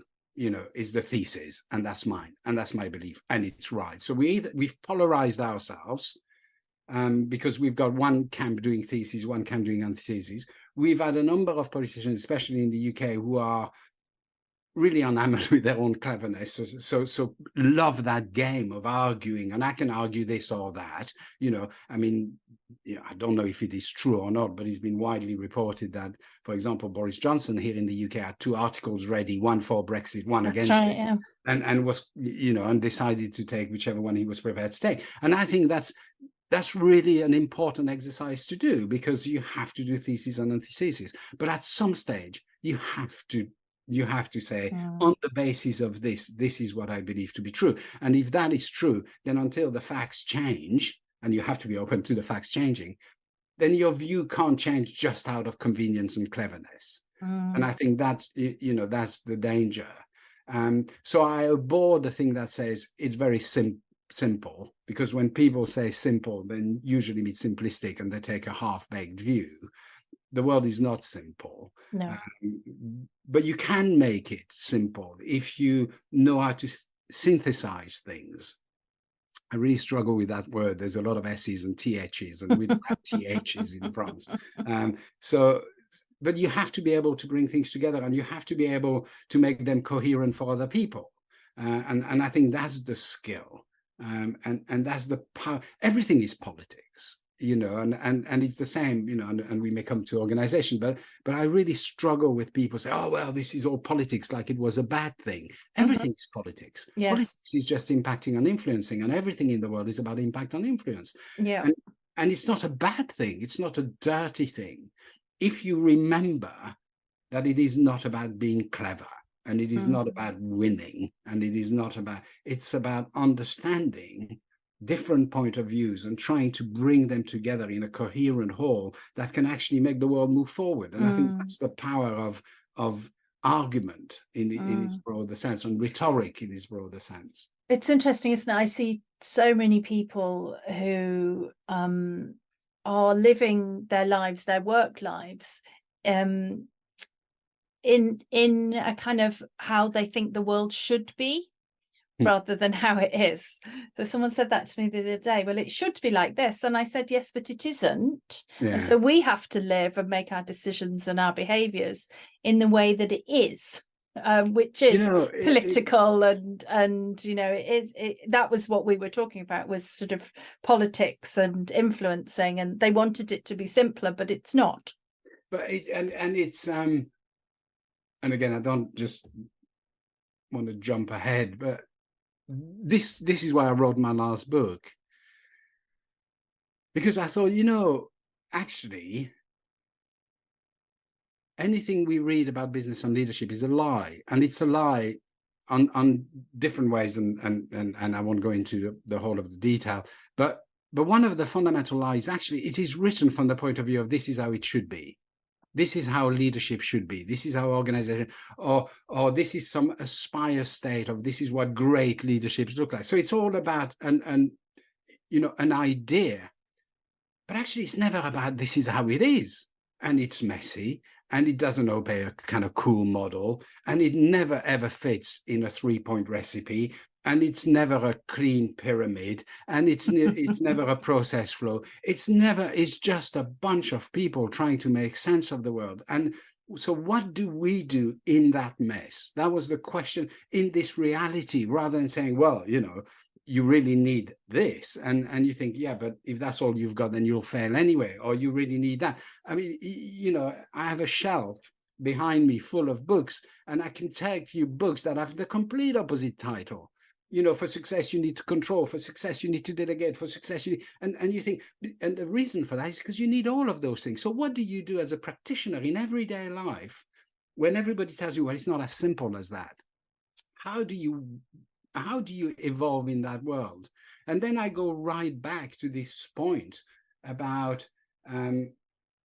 is the thesis, and that's mine, and that's my belief, and it's right. So we've polarized ourselves. Because we've got one camp doing theses, one camp doing antitheses. We've had a number of politicians, especially in the UK, who are really enamored with their own cleverness. So love that game of arguing, and I can argue this or that. I don't know if it is true or not, but it's been widely reported that, for example, Boris Johnson here in the UK had 2 articles ready, one for Brexit, one against it, yeah. and was, and decided to take whichever one he was prepared to take. And I think that's really an important exercise to do, because you have to do theses and antitheses. But at some stage, you have to say, on the basis of this is what I believe to be true. And if that is true, then until the facts change, and you have to be open to the facts changing, then your view can't change just out of convenience and cleverness. And I think that's the danger. So I abhor the thing that says it's very simple, because when people say simple, then usually means simplistic, and they take a half-baked view. The world is not simple. No. But you can make it simple if you know how to synthesize things. I really struggle with that word. There's a lot of S's and THs, and we don't have THs in France. But you have to be able to bring things together, and you have to be able to make them coherent for other people. And I think that's the skill. And that's the power. Everything is politics, and it's the same, and we may come to organization, but I really struggle with people say, oh, well, this is all politics, like it was a bad thing. Everything is politics. Yes. Politics is just impacting and influencing, and everything in the world is about impact and influence. Yeah. And it's not a bad thing. It's not a dirty thing. If you remember that it is not about being clever, and it is not about winning, and it's about understanding different point of views and trying to bring them together in a coherent whole that can actually make the world move forward. And I think that's the power of argument in its broader sense, and rhetoric in its broader sense. It's interesting, isn't it? I see so many people who are living their lives, their work lives, in a kind of how they think the world should be, rather than how it is. So someone said that to me the other day, well, it should be like this. And I said, yes, but it isn't. Yeah. And so we have to live and make our decisions and our behaviors in the way that it is. which is political and that was what we were talking about, was sort of politics and influencing, and they wanted it to be simpler, but it's not. But it's and again, I don't just want to jump ahead, but this is why I wrote my last book, because I thought, actually anything we read about business and leadership is a lie, and it's a lie on different ways, and I won't go into the whole of the detail, but one of the fundamental lies, actually, it is written from the point of view of this is how it should be. This is how leadership should be. This is how organization, or this is some aspire state of this is what great leaderships look like. So it's all about an idea, but actually it's never about this is how it is, and it's messy, and it doesn't obey a kind of cool model, and it never ever fits in a 3-point recipe, and it's never a clean pyramid, and it's never a process flow. It's just a bunch of people trying to make sense of the world. And so what do we do in that mess? That was the question, in this reality, rather than saying, well, you really need this, and you think, yeah, but if that's all you've got, then you'll fail anyway, or you really need that. I mean, I have a shelf behind me full of books, and I can take you books that have the complete opposite title. For success, you need to control. For success, you need to delegate. For success, and you think, and the reason for that is because you need all of those things. So what do you do as a practitioner in everyday life when everybody tells you, well, it's not as simple as that? How do you evolve in that world? And then I go right back to this point about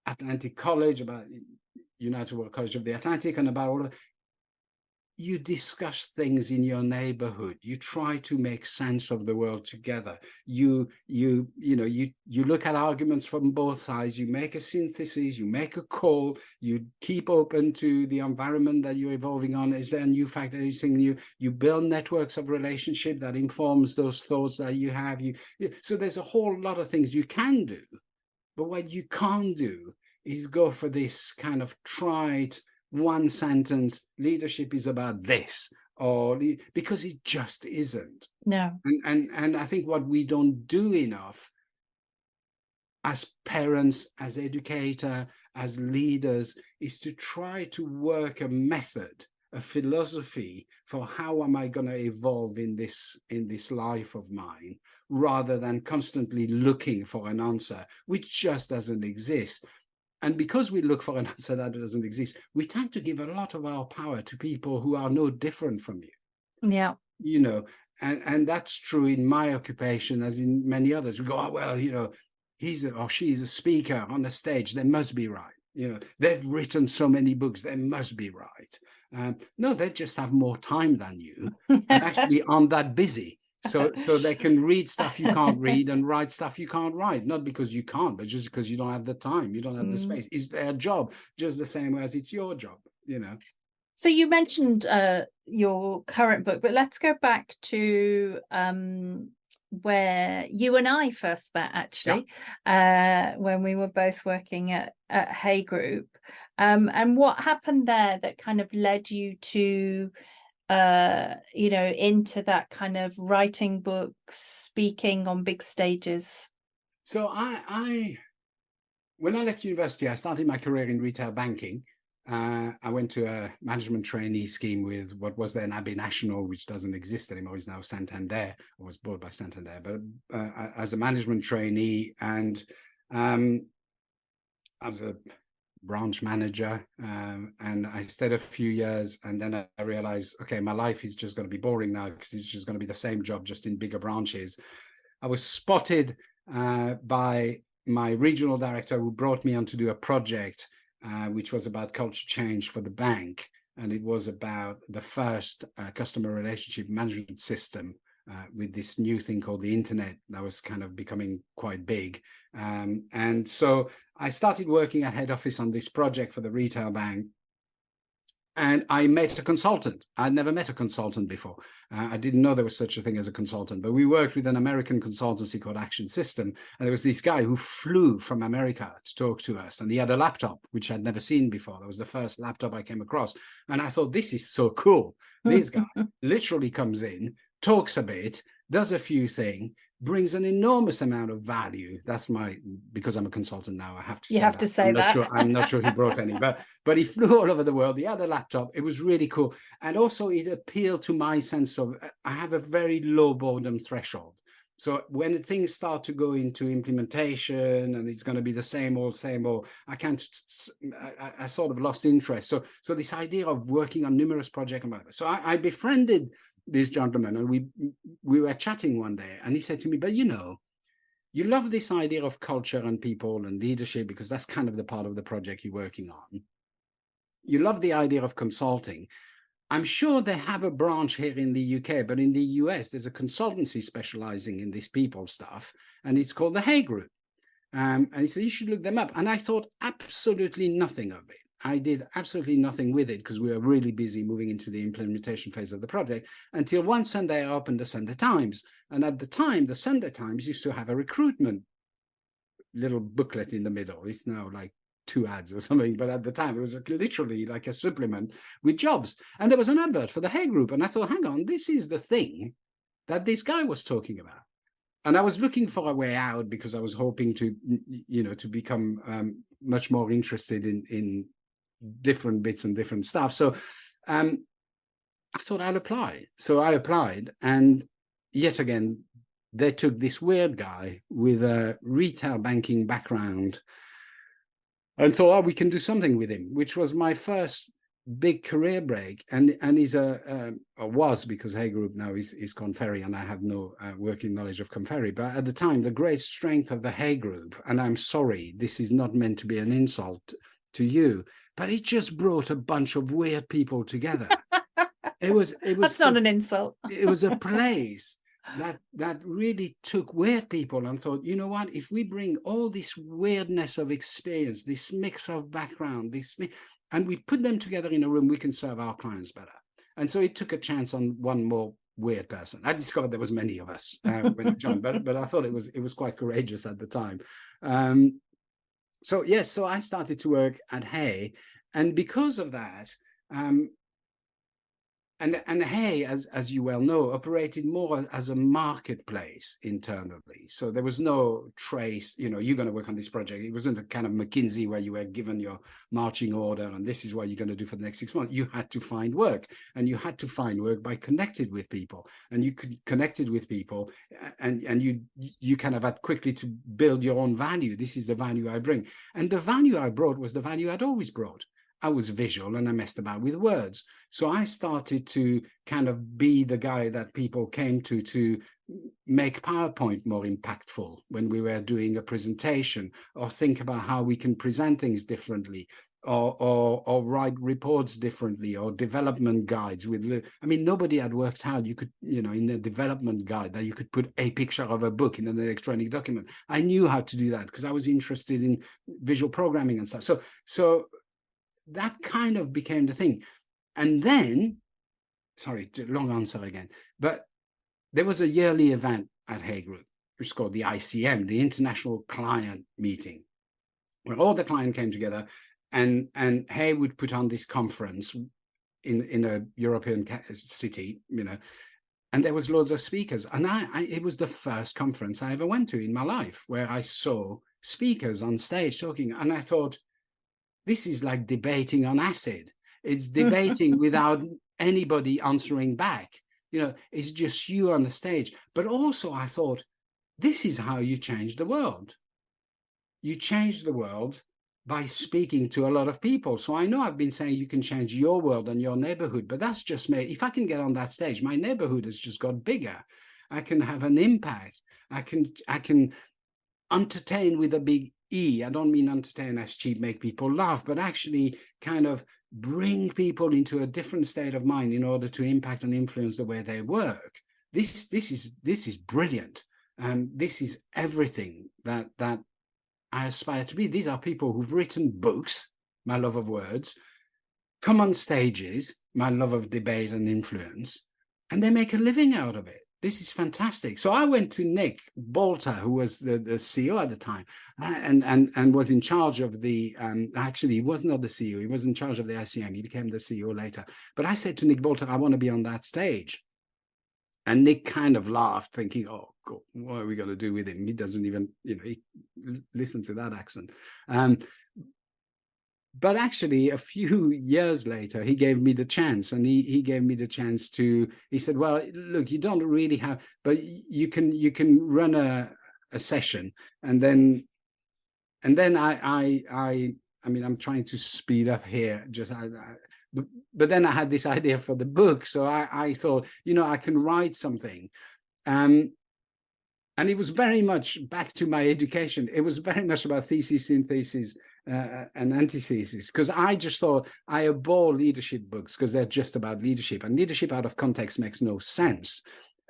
Atlantic College, about United World College of the Atlantic, and about all of you discuss things in your neighborhood. You try to make sense of the world together. You look at arguments from both sides. You make a synthesis. You make a call. You keep open to the environment that you're evolving on. Is there a new fact? Anything new? You build networks of relationship that informs those thoughts that you have. So there's a whole lot of things you can do, but what you can't do is go for this kind of trite, one sentence, leadership is about this, or because it just isn't. No. And I think what we don't do enough as parents, as educator, as leaders, is to try to work a method, a philosophy for how am I going to evolve in this life of mine, rather than constantly looking for an answer which just doesn't exist. And because we look for an answer that doesn't exist, we tend to give a lot of our power to people who are no different from you. Yeah. And that's true in my occupation as in many others. We go, oh, well, he's or she's a speaker on the stage, they must be right. They've written so many books, they must be right. No, they just have more time than you and actually aren't that busy. So they can read stuff you can't read and write stuff you can't write, not because you can't, but just because you don't have the time, you don't have the space. It's their job, just the same as it's your job, So you mentioned your current book, but let's go back to where you and I first met, actually, when we were both working at Hay Group. And what happened there that kind of led you to into that kind of writing books, speaking on big stages? So I when I left university, I started my career in retail banking. I went to a management trainee scheme with what was then Abbey National, which doesn't exist anymore. It's now Santander, or was bought by Santander, but as a management trainee, and I was a branch manager, and I stayed a few years, and then I realized, okay, my life is just going to be boring now because it's just going to be the same job, just in bigger branches. I was spotted by my regional director, who brought me on to do a project which was about culture change for the bank, and it was about the first customer relationship management system with this new thing called the internet that was kind of becoming quite big. And so I started working at head office on this project for the retail bank. And I met a consultant. I'd never met a consultant before. I didn't know there was such a thing as a consultant, but we worked with an American consultancy called Action System. And there was this guy who flew from America to talk to us. And he had a laptop, which I'd never seen before. That was the first laptop I came across. And I thought, this is so cool. This guy literally comes in, talks a bit, does a few things, brings an enormous amount of value. That's because I'm a consultant now, I have to say have to say that. I'm not sure he brought any, but he flew all over the world. He had a laptop. It was really cool. And also it appealed to my sense of, I have a very low boredom threshold. So when things start to go into implementation and it's going to be the same old, I sort of lost interest. So this idea of working on numerous projects and whatever. So I befriended this gentleman, and we were chatting one day, and he said to me, but you love this idea of culture and people and leadership, because that's kind of the part of the project you're working on. You love the idea of consulting. I'm sure they have a branch here in the UK, but in the US, there's a consultancy specializing in this people stuff, and it's called the Hay Group. And he said, you should look them up. And I thought absolutely nothing of it. I did absolutely nothing with it because we were really busy moving into the implementation phase of the project, until one Sunday I opened the Sunday Times. And at the time, the Sunday Times used to have a recruitment little booklet in the middle. It's now like 2 ads or something, but at the time it was literally like a supplement with jobs. And there was an advert for the Hay Group. And I thought, hang on, this is the thing that this guy was talking about. And I was looking for a way out because I was hoping to, to become much more interested in different bits and different stuff. So I thought I'll apply. So I applied, and yet again, they took this weird guy with a retail banking background and thought, oh, we can do something with him, which was my first big career break. And he's was, because Hay Group now is Conferry, and I have no working knowledge of Conferry. But at the time, the great strength of the Hay Group, and I'm sorry, this is not meant to be an insult to you, but it just brought a bunch of weird people together. It was That's not an insult. It was a place that really took weird people and thought, you know what, if we bring all this weirdness of experience, this mix of background, and we put them together in a room, we can serve our clients better. And so it took a chance on one more weird person. I discovered there was many of us when I joined, but I thought it was quite courageous at the time. So yes, so I started to work at Hay, and because of that, and Hay, as you well know, operated more as a marketplace internally. So there was no trace, you're going to work on this project. It wasn't a kind of McKinsey where you were given your marching order and this is what you're going to do for the next 6 months. You had to find work, and you had to find work by connected with people, and you connected with people, and you kind of had quickly to build your own value. This is the value I bring. And the value I brought was the value I'd always brought. I was visual and I messed about with words. So I started to kind of be the guy that people came to make PowerPoint more impactful when we were doing a presentation, or think about how we can present things differently, or write reports differently, or development guides nobody had worked out you could, in a development guide that you could put a picture of a book in an electronic document. I knew how to do that because I was interested in visual programming and stuff. So that kind of became the thing. And then, sorry, long answer again, but there was a yearly event at Hay Group, which is called the ICM, the International Client Meeting, where all the clients came together, and Hay would put on this conference in a European city, and there was loads of speakers. And it was the first conference I ever went to in my life where I saw speakers on stage talking. And I thought, this is like debating on acid. It's debating without anybody answering back. It's just you on the stage. But also I thought, this is how you change the world. You change the world by speaking to a lot of people. So I know I've been saying you can change your world and your neighborhood, but that's just me. If I can get on that stage, my neighborhood has just got bigger. I can have an impact. I can entertain with a big E. I don't mean entertain as cheap, make people laugh, but actually kind of bring people into a different state of mind in order to impact and influence the way they work. This is brilliant. This is everything that I aspire to be. These are people who've written books, my love of words, come on stages, my love of debate and influence, and they make a living out of it. This is fantastic. So I went to Nick Bolter, who was the CEO at the time, and was in charge of the, actually, he was not the CEO. He was in charge of the ICM. He became the CEO later. But I said to Nick Bolter, I want to be on that stage. And Nick kind of laughed, thinking, oh, God, what are we going to do with him? He doesn't even, he listen to that accent. But actually, a few years later, he gave me the chance, and he gave me the chance to. He said, "Well, look, you don't really have, but you can run a session, and then I mean, I'm trying to speed up here. But then I had this idea for the book, so I thought, I can write something, and it was very much back to my education. It was very much about thesis, synthesis, and antithesis, because I just thought I abhor leadership books because they're just about leadership, and leadership out of context makes no sense.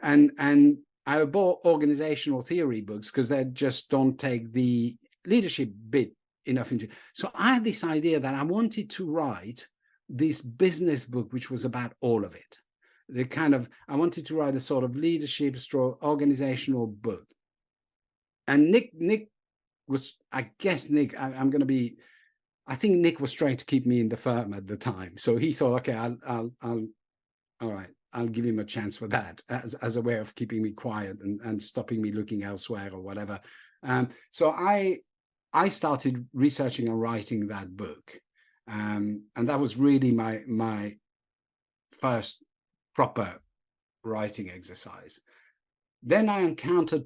And I abhor organizational theory books because they just don't take the leadership bit enough into. So I had this idea that I wanted to write this business book, which was about all of it. I wanted to write a sort of leadership organizational book. And Nick was, I guess, Nick, I'm going to be, I think Nick was trying to keep me in the firm at the time. So he thought, okay, all right, I'll give him a chance for that as a way of keeping me quiet and stopping me looking elsewhere or whatever. So I started researching and writing that book. And that was really my first proper writing exercise. Then I encountered,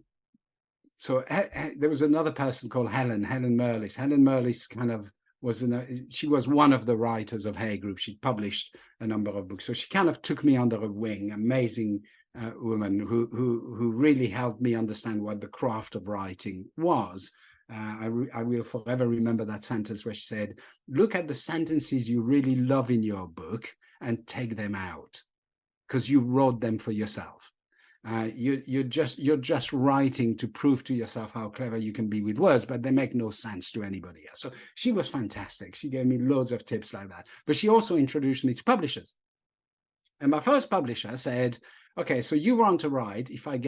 so there was another person called Helen Merlis. Helen Merlis kind of she was one of the writers of Hay Group. She published a number of books. So she kind of took me under her wing, amazing woman who really helped me understand what the craft of writing was. I will forever remember that sentence where she said, look at the sentences you really love in your book and take them out, because you wrote them for yourself. You're just writing to prove to yourself how clever you can be with words, but they make no sense to anybody else. So she was fantastic. She gave me loads of tips like that. But she also introduced me to publishers. And my first publisher said, okay, so you want to write, if I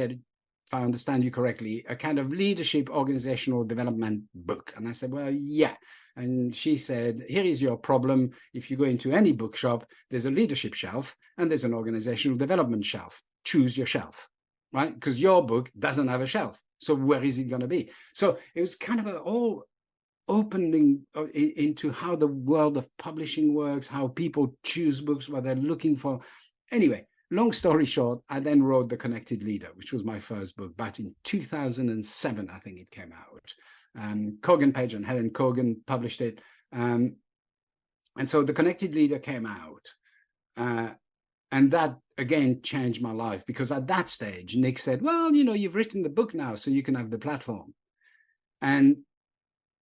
understand you correctly, a kind of leadership organizational development book. And I said, well, yeah. And she said, here is your problem. If you go into any bookshop, there's a leadership shelf and there's an organizational development shelf. Choose your shelf, right? Because your book doesn't have a shelf. So where is it going to be? So it was kind of all opening into how the world of publishing works, how people choose books, what they're looking for. Anyway, long story short, I then wrote The Connected Leader, which was my first book back in 2007, I think it came out. Kogan Page and Helen Kogan published it. And so The Connected Leader came out. And that, again, changed my life, because at that stage, Nick said, well, you've written the book now, so you can have the platform. And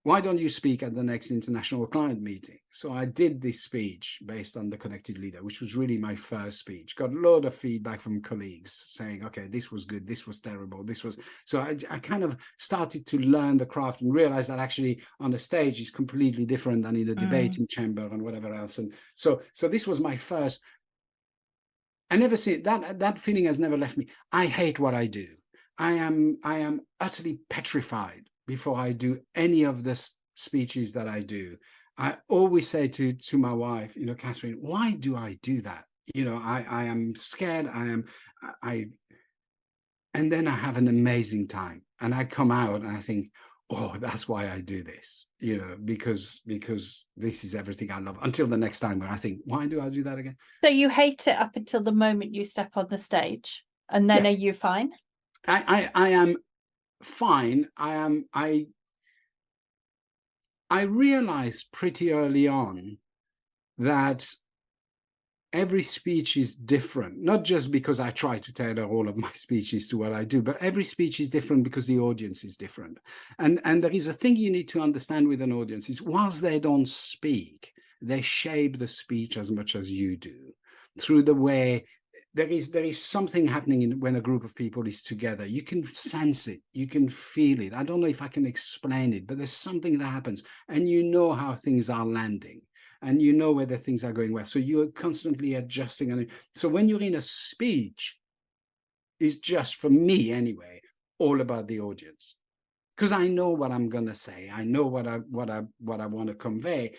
why don't you speak at the next international client meeting? So I did this speech based on The Connected Leader, which was really my first speech. Got a lot of feedback from colleagues saying, okay, this was good, this was terrible, this was... So I kind of started to learn the craft and realize that actually on the stage is completely different than in the debating chamber and whatever else. And so this was my first... I never see that feeling has never left me. I hate what I do. I am utterly petrified before I do any of the speeches that I do. I always say to my wife, Catherine, why do I do that? I am scared. And then I have an amazing time, and I come out and I think, oh, that's why I do this, because this is everything I love, until the next time where I think, why do I do that again? So you hate it up until the moment you step on the stage, and then are you fine? I am fine. I realized pretty early on that every speech is different, not just because I try to tailor all of my speeches to what I do, but every speech is different because the audience is different. And there is a thing you need to understand with an audience is, whilst they don't speak, they shape the speech as much as you do, through the way there is something happening when a group of people is together. You can sense it, you can feel it. I don't know if I can explain it, but there's something that happens, and you know how things are landing, and you know whether things are going well. So you're constantly adjusting. And so when you're in a speech, it's just, for me anyway, all about the audience, because I know what I'm going to say. I know what I want to convey,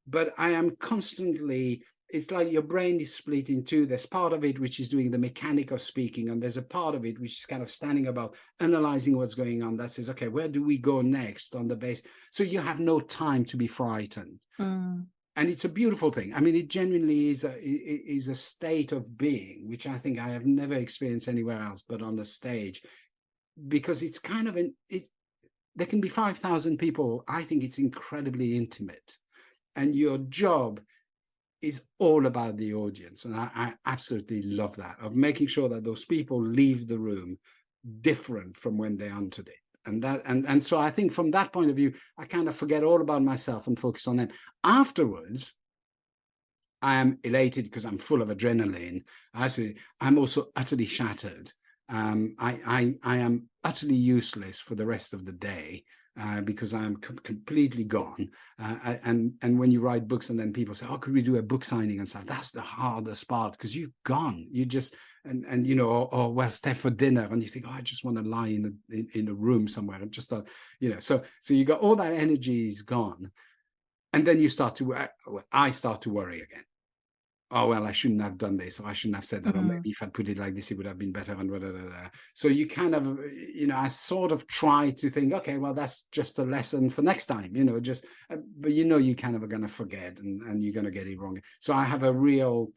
but I am constantly, it's like your brain is split in two. There's part of it which is doing the mechanic of speaking, and there's a part of it which is kind of standing about analyzing what's going on, that says, okay, where do we go next on the base? So you have no time to be frightened. And it's a beautiful thing. I mean, it genuinely is a state of being, which I think I have never experienced anywhere else but on the stage, because it's kind of there can be 5,000 people. I think it's incredibly intimate, and your job is all about the audience. And I absolutely love that, of making sure that those people leave the room different from when they entered it. And so I think from that point of view, I kind of forget all about myself and focus on them. Afterwards, I am elated because I'm full of adrenaline. I'm also utterly shattered. I am utterly useless for the rest of the day, because I am completely gone. And when you write books and then people say, oh, could we do a book signing and stuff? That's the hardest part, because you've gone. You just, and you know, or well, stay for dinner. And you think, oh, I just want to lie in a room somewhere and just, you know, so you got all that energy is gone. And then you I start to worry again. Oh, well, I shouldn't have done this, or I shouldn't have said that, or maybe if I'd put it like this, it would have been better. And blah, blah, blah, blah. So you kind of, you know, I sort of try to think, okay, well, that's just a lesson for next time, you know, just, but you know, you kind of are going to forget, and you're going to get it wrong. So I have a real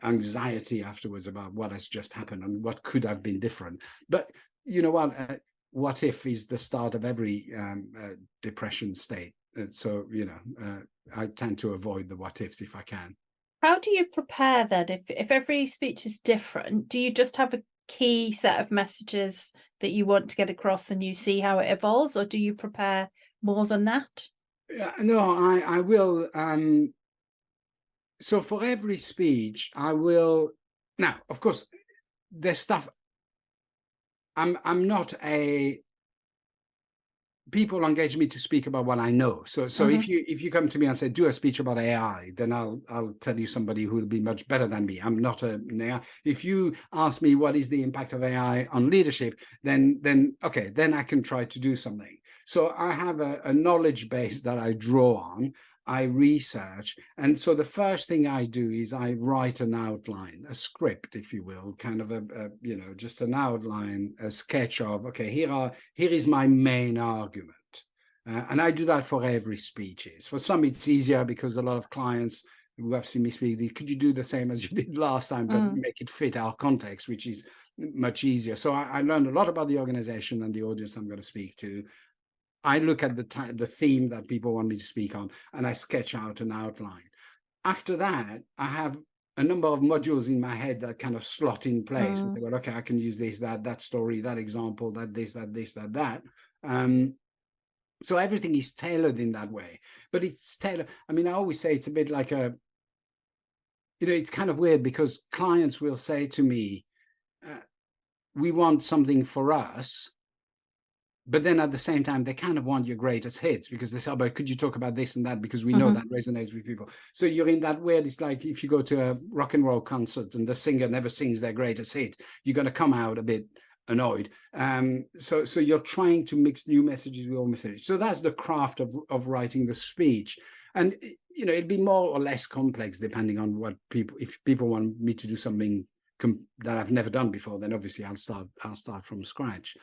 anxiety afterwards about what has just happened and what could have been different. But you know what if is the start of every depression state. So, you know, I tend to avoid the what ifs if I can. How do you prepare then? If every speech is different, do you just have a key set of messages that you want to get across and you see how it evolves, or do you prepare more than that? No, I will. So for every speech, I will. Now, of course, there's stuff. I'm not a. People engage me to speak about what I know. So if you come to me and say, do a speech about AI, then I'll tell you somebody who will be much better than me. I'm not an AI. If you ask me what is the impact of AI on leadership, then okay, then I can try to do something. So I have a knowledge base that I draw on. I research. And so the first thing I do is I write an outline, a script, if you will, kind of you know, just an outline, a sketch of, okay, here is my main argument. And I do that for every speeches. For some, it's easier because a lot of clients who have seen me speak, could you do the same as you did last time, but make it fit our context, which is much easier. So I learned a lot about the organization and the audience I'm going to speak to. I look at the theme that people want me to speak on, and I sketch out an outline. After that, I have a number of modules in my head that kind of slot in place and say, well, okay, I can use this, that story, that example, that this, that. So everything is tailored in that way, but it's tailored. I mean, I always say it's a bit like you know, it's kind of weird because clients will say to me, we want something for us. But then at the same time, they kind of want your greatest hits because they say, oh, but could you talk about this and that? Because we know that resonates with people. So you're in that weird, it's like if you go to a rock and roll concert and the singer never sings their greatest hit, you're going to come out a bit annoyed. So you're trying to mix new messages with old messages. So that's the craft of writing the speech. And, you know, it'd be more or less complex depending on what if people want me to do something that I've never done before, then obviously I'll start from scratch.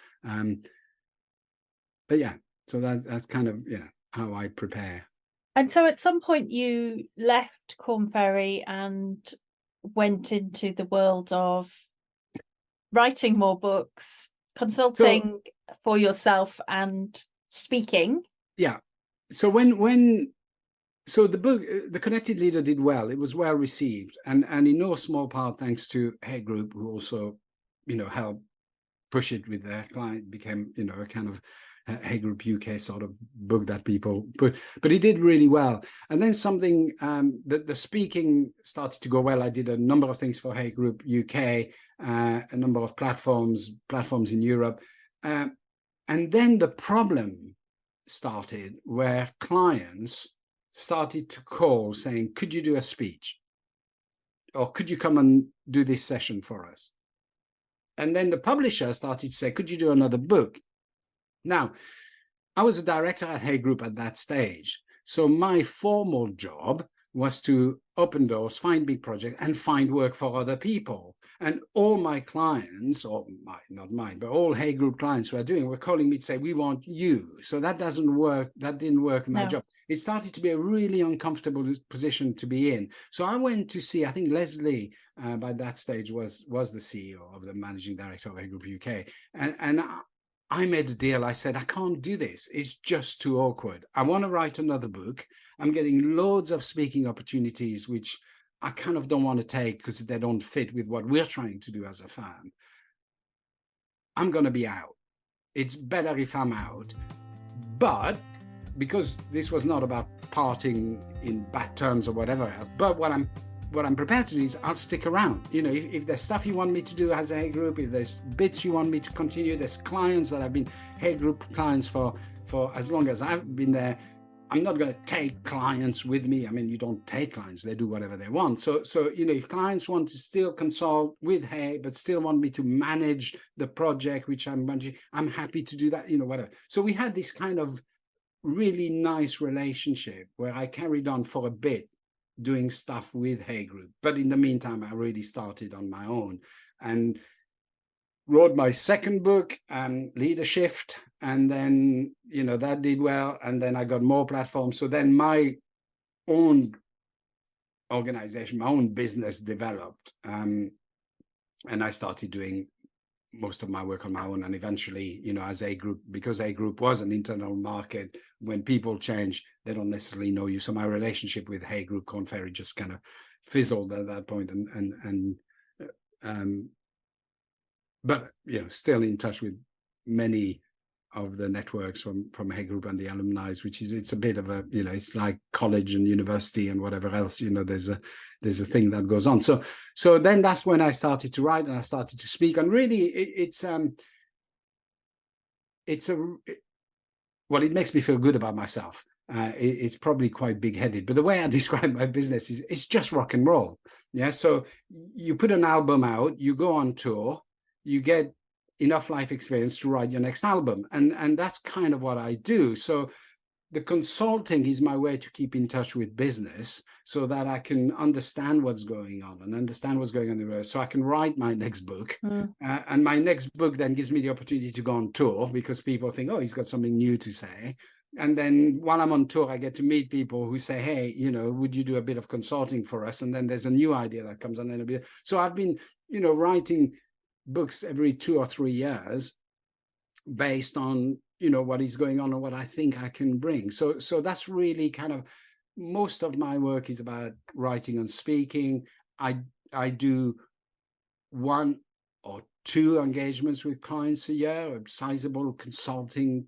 But yeah, so that's kind of, you know, how I prepare. And so at some point you left Korn Ferry and went into the world of writing more books, consulting for yourself and speaking. Yeah. So so the book, The Connected Leader, did well. It was well received. And in no small part, thanks to Hay Group, who also, you know, helped push it with their client, became, you know, a kind of Hey Group UK sort of book that people put, but it did really well. And then something, the speaking started to go well. I did a number of things for Hey Group UK, a number of platforms in Europe. And then the problem started where clients started to call saying, could you do a speech? Or could you come and do this session for us? And then the publisher started to say, could you do another book? Now, I was a director at Hey Group at that stage. So my formal job was to open doors, find big projects, and find work for other people. And all my clients, or not mine, but all Hey Group clients were calling me to say, we want you. So that doesn't work. That didn't work in my job. It started to be a really uncomfortable position to be in. So I went to see, I think Leslie, by that stage, was the CEO of the managing director of Hey Group UK. And I made a deal. I said, I can't do this. It's just too awkward. I want to write another book. I'm getting loads of speaking opportunities, which I kind of don't want to take because they don't fit with what we're trying to do as a firm. I'm going to be out. It's better if I'm out. But because this was not about parting in bad terms or whatever else, but what I'm prepared to do is I'll stick around. You know, if there's stuff you want me to do as a Hey Group, if there's bits you want me to continue, there's clients that have been Hey Group clients for as long as I've been there. I'm not going to take clients with me. I mean, you don't take clients, they do whatever they want. So you know, if clients want to still consult with Hey, but still want me to manage the project, which I'm managing, I'm happy to do that, you know, whatever. So we had this kind of really nice relationship where I carried on for a bit doing stuff with Hey Group. But in the meantime, I really started on my own and wrote my second book, Leadership. And then, you know, that did well. And then I got more platforms. So then my own organization, my own business developed. And I started doing most of my work on my own. And eventually, you know, as Hey Group, because Hey Group was an internal market, when people change, they don't necessarily know you. So my relationship with Hey Group Korn Ferry just kind of fizzled at that point. But, you know, still in touch with many of the networks from Hey Group and the alumni, which is, it's a bit of a, you know, it's like college and university and whatever else, you know, there's a thing that goes on. So then that's when I started to write and I started to speak. And really well, it makes me feel good about myself. It's probably quite big-headed, but the way I describe my business is it's just rock and roll. Yeah. So you put an album out, you go on tour, you get enough life experience to write your next album. And that's kind of what I do. So the consulting is my way to keep in touch with business so that I can understand what's going on and understand what's going on in the world. So I can write my next book. And my next book then gives me the opportunity to go on tour because people think, oh, he's got something new to say. And then while I'm on tour, I get to meet people who say, hey, you know, would you do a bit of consulting for us? And then there's a new idea that comes on. So I've been, you know, writing books every 2 or 3 years based on, you know, what is going on and what I think I can bring. So that's really kind of, most of my work is about writing and speaking. I do 1 or 2 engagements with clients a year, a sizable consulting,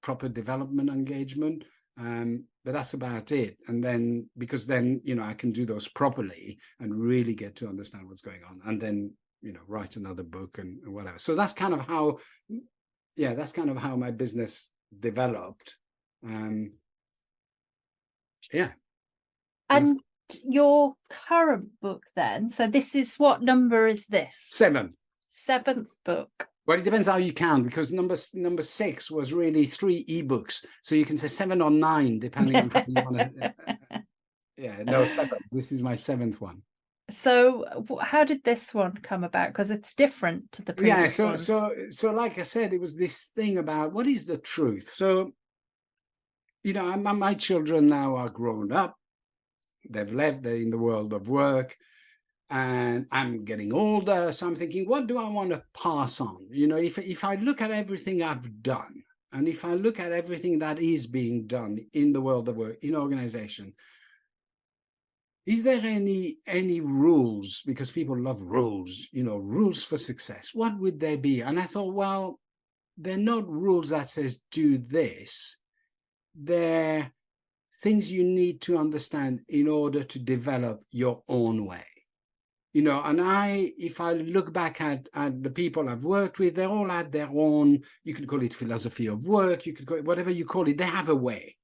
proper development engagement. But that's about it. And then, because then, you know, I can do those properly and really get to understand what's going on. And then, you know, write another book and whatever. So that's kind of how, that's kind of how my business developed. And your current book then, so this is, what number is this? 7. 7th book. Well, it depends how you count, because number 6 was really 3 ebooks. So you can say 7 or 9, depending on how you want to. 7. This is my 7th one. So how did this one come about? Because it's different to the previous ones. So like I said, it was this thing about what is the truth. So, you know, my children now are grown up. They've left, they're in the world of work. And I'm getting older. So I'm thinking, what do I want to pass on? You know, if I look at everything I've done, and if I look at everything that is being done in the world of work, in organization, is there any rules? Because people love rules, you know, rules for success. What would they be? And I thought, well, they're not rules that says do this. They're things you need to understand in order to develop your own way. You know, and if I look back at the people I've worked with, they all had their own, you could call it philosophy of work, you could call it whatever you call it, they have a way.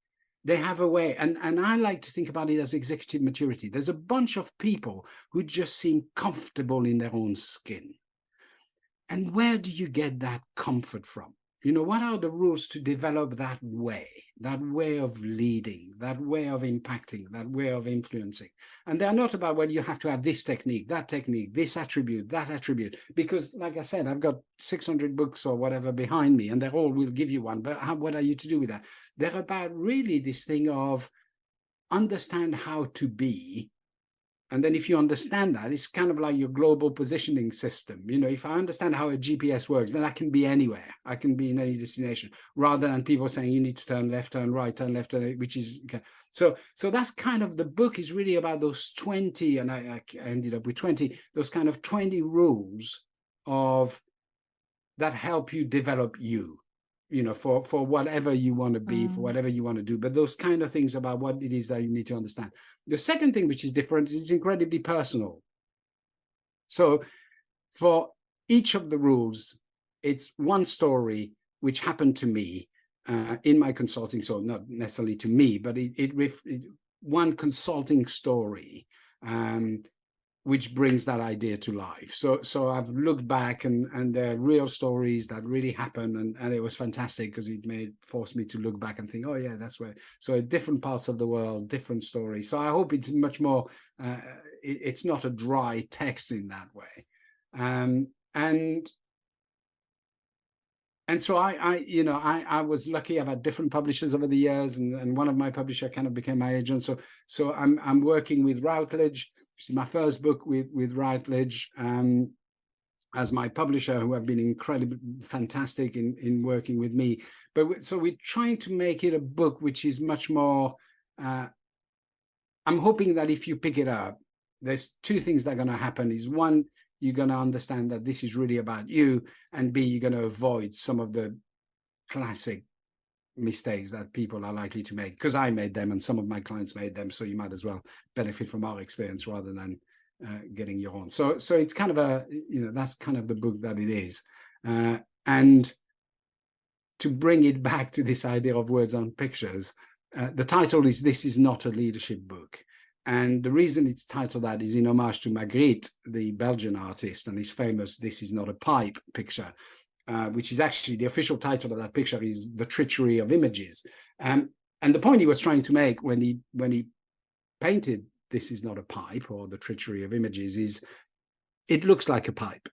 They have a way. And I like to think about it as executive maturity. There's a bunch of people who just seem comfortable in their own skin. And where do you get that comfort from? You know, what are the rules to develop that way of leading, that way of impacting, that way of influencing? And they're not about, well, you have to have this technique, this attribute, that attribute. Because, like I said, I've got 600 books or whatever behind me, and they all will give you one. But what are you to do with that? They're about really this thing of understand how to be. And then if you understand that, it's kind of like your global positioning system. You know, if I understand how a GPS works, then I can be anywhere. I can be in any destination, rather than people saying you need to turn left, turn right, turn left, which is okay. So that's kind of, the book is really about those 20, and I ended up with 20, those kind of 20 rules of that help you develop you know, for whatever you want to be, for whatever you want to do. But those kind of things about what it is that you need to understand. The second thing, which is different, is it's incredibly personal. So for each of the rules, it's one story which happened to me in my consulting. So not necessarily to me, but one consulting story which brings that idea to life. So I've looked back, and they're real stories that really happened, and it was fantastic because it forced me to look back and think, oh yeah, that's where. So different parts of the world, different stories. So I hope it's much more. It's not a dry text in that way, and so I was lucky. I've had different publishers over the years, and one of my publishers kind of became my agent. So I'm working with Routledge. This is my first book with Routledge as my publisher, who have been incredibly fantastic in working with me. But so we're trying to make it a book which is much more. I'm hoping that if you pick it up, there's two things that are going to happen. Is one, you're going to understand that this is really about you, and B, you're going to avoid some of the classic mistakes that people are likely to make, because I made them and some of my clients made them. So you might as well benefit from our experience rather than getting your own. So it's kind of that's kind of the book that it is. And to bring it back to this idea of words on pictures, the title is This Is Not a Leadership Book. And the reason it's titled that is in homage to Magritte, the Belgian artist, and his famous This Is Not a Pipe picture. Which is actually the official title of that picture is The Treachery of Images. And the point he was trying to make when he painted This Is Not a Pipe, or The Treachery of Images, is it looks like a pipe,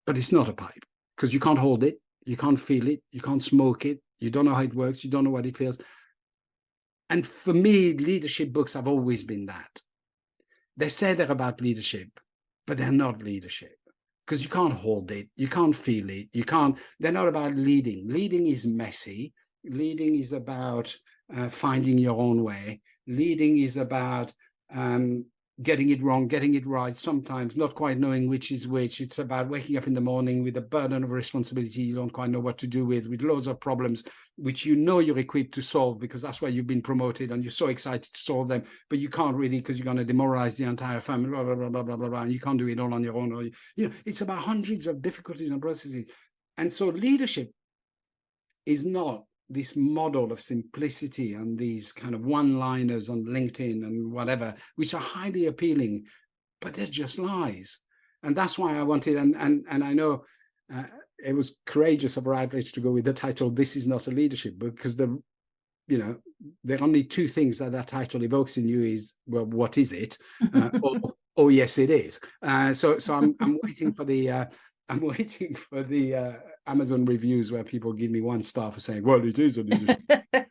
but it's not a pipe, because you can't hold it, you can't feel it, you can't smoke it, you don't know how it works, you don't know what it feels. And for me, leadership books have always been that. They say they're about leadership, but they're not leadership. Because you can't hold it, you can't feel it, they're not about leading. Leading is messy. Leading is about finding your own way. Leading is about getting it wrong, getting it right, sometimes not quite knowing which is which. It's about waking up in the morning with a burden of responsibility you don't quite know what to do with loads of problems, which you're equipped to solve because that's why you've been promoted and you're so excited to solve them, but you can't really because you're going to demoralize the entire family, blah, blah, blah, blah, blah, blah, blah, and you can't do it all on your own. Or, it's about hundreds of difficulties and processes. And so leadership is not this model of simplicity and these kind of one-liners on LinkedIn and whatever, which are highly appealing, but they're just lies. And that's why I wanted, and I know it was courageous of Routledge to go with the title, This Is Not a Leadership Book, because there are only two things that title evokes in you is, well, what is it? Or, oh, yes, it is. So I'm waiting for the Amazon reviews where people give me 1 star for saying, well, it is a leadership.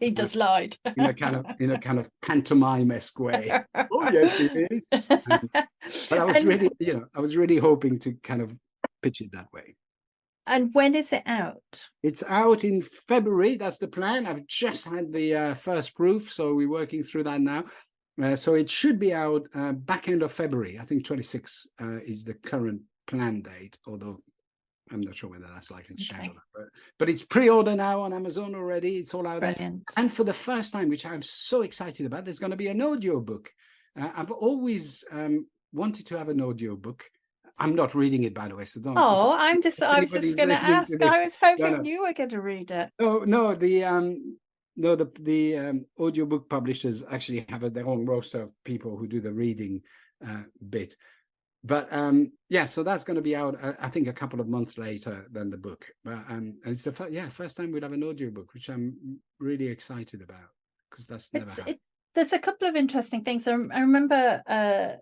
He just lied. in a kind of pantomime-esque way. Oh, yes, it is. But I was really hoping to kind of pitch it that way. And when is it out? It's out in February. That's the plan. I've just had the first proof, so we're working through that now. So it should be out back end of February. I think 26 is the current plan date, although I'm not sure whether that's likely to change or not, but it's pre-order now on Amazon already. It's all out Brilliant. there. And for the first time, which I'm so excited about, there's going to be an audio book. I've always wanted to have an audio book. I'm not reading it, by the way, so don't. Oh, I was just going to ask. I was hoping you were going to read it. No, the audiobook publishers actually have their own roster of people who do the reading bit. But yeah, so that's going to be out, I think, a couple of months later than the book. But it's the first time we'll have an audiobook, which I'm really excited about, because that's never happened. There's a couple of interesting things. I remember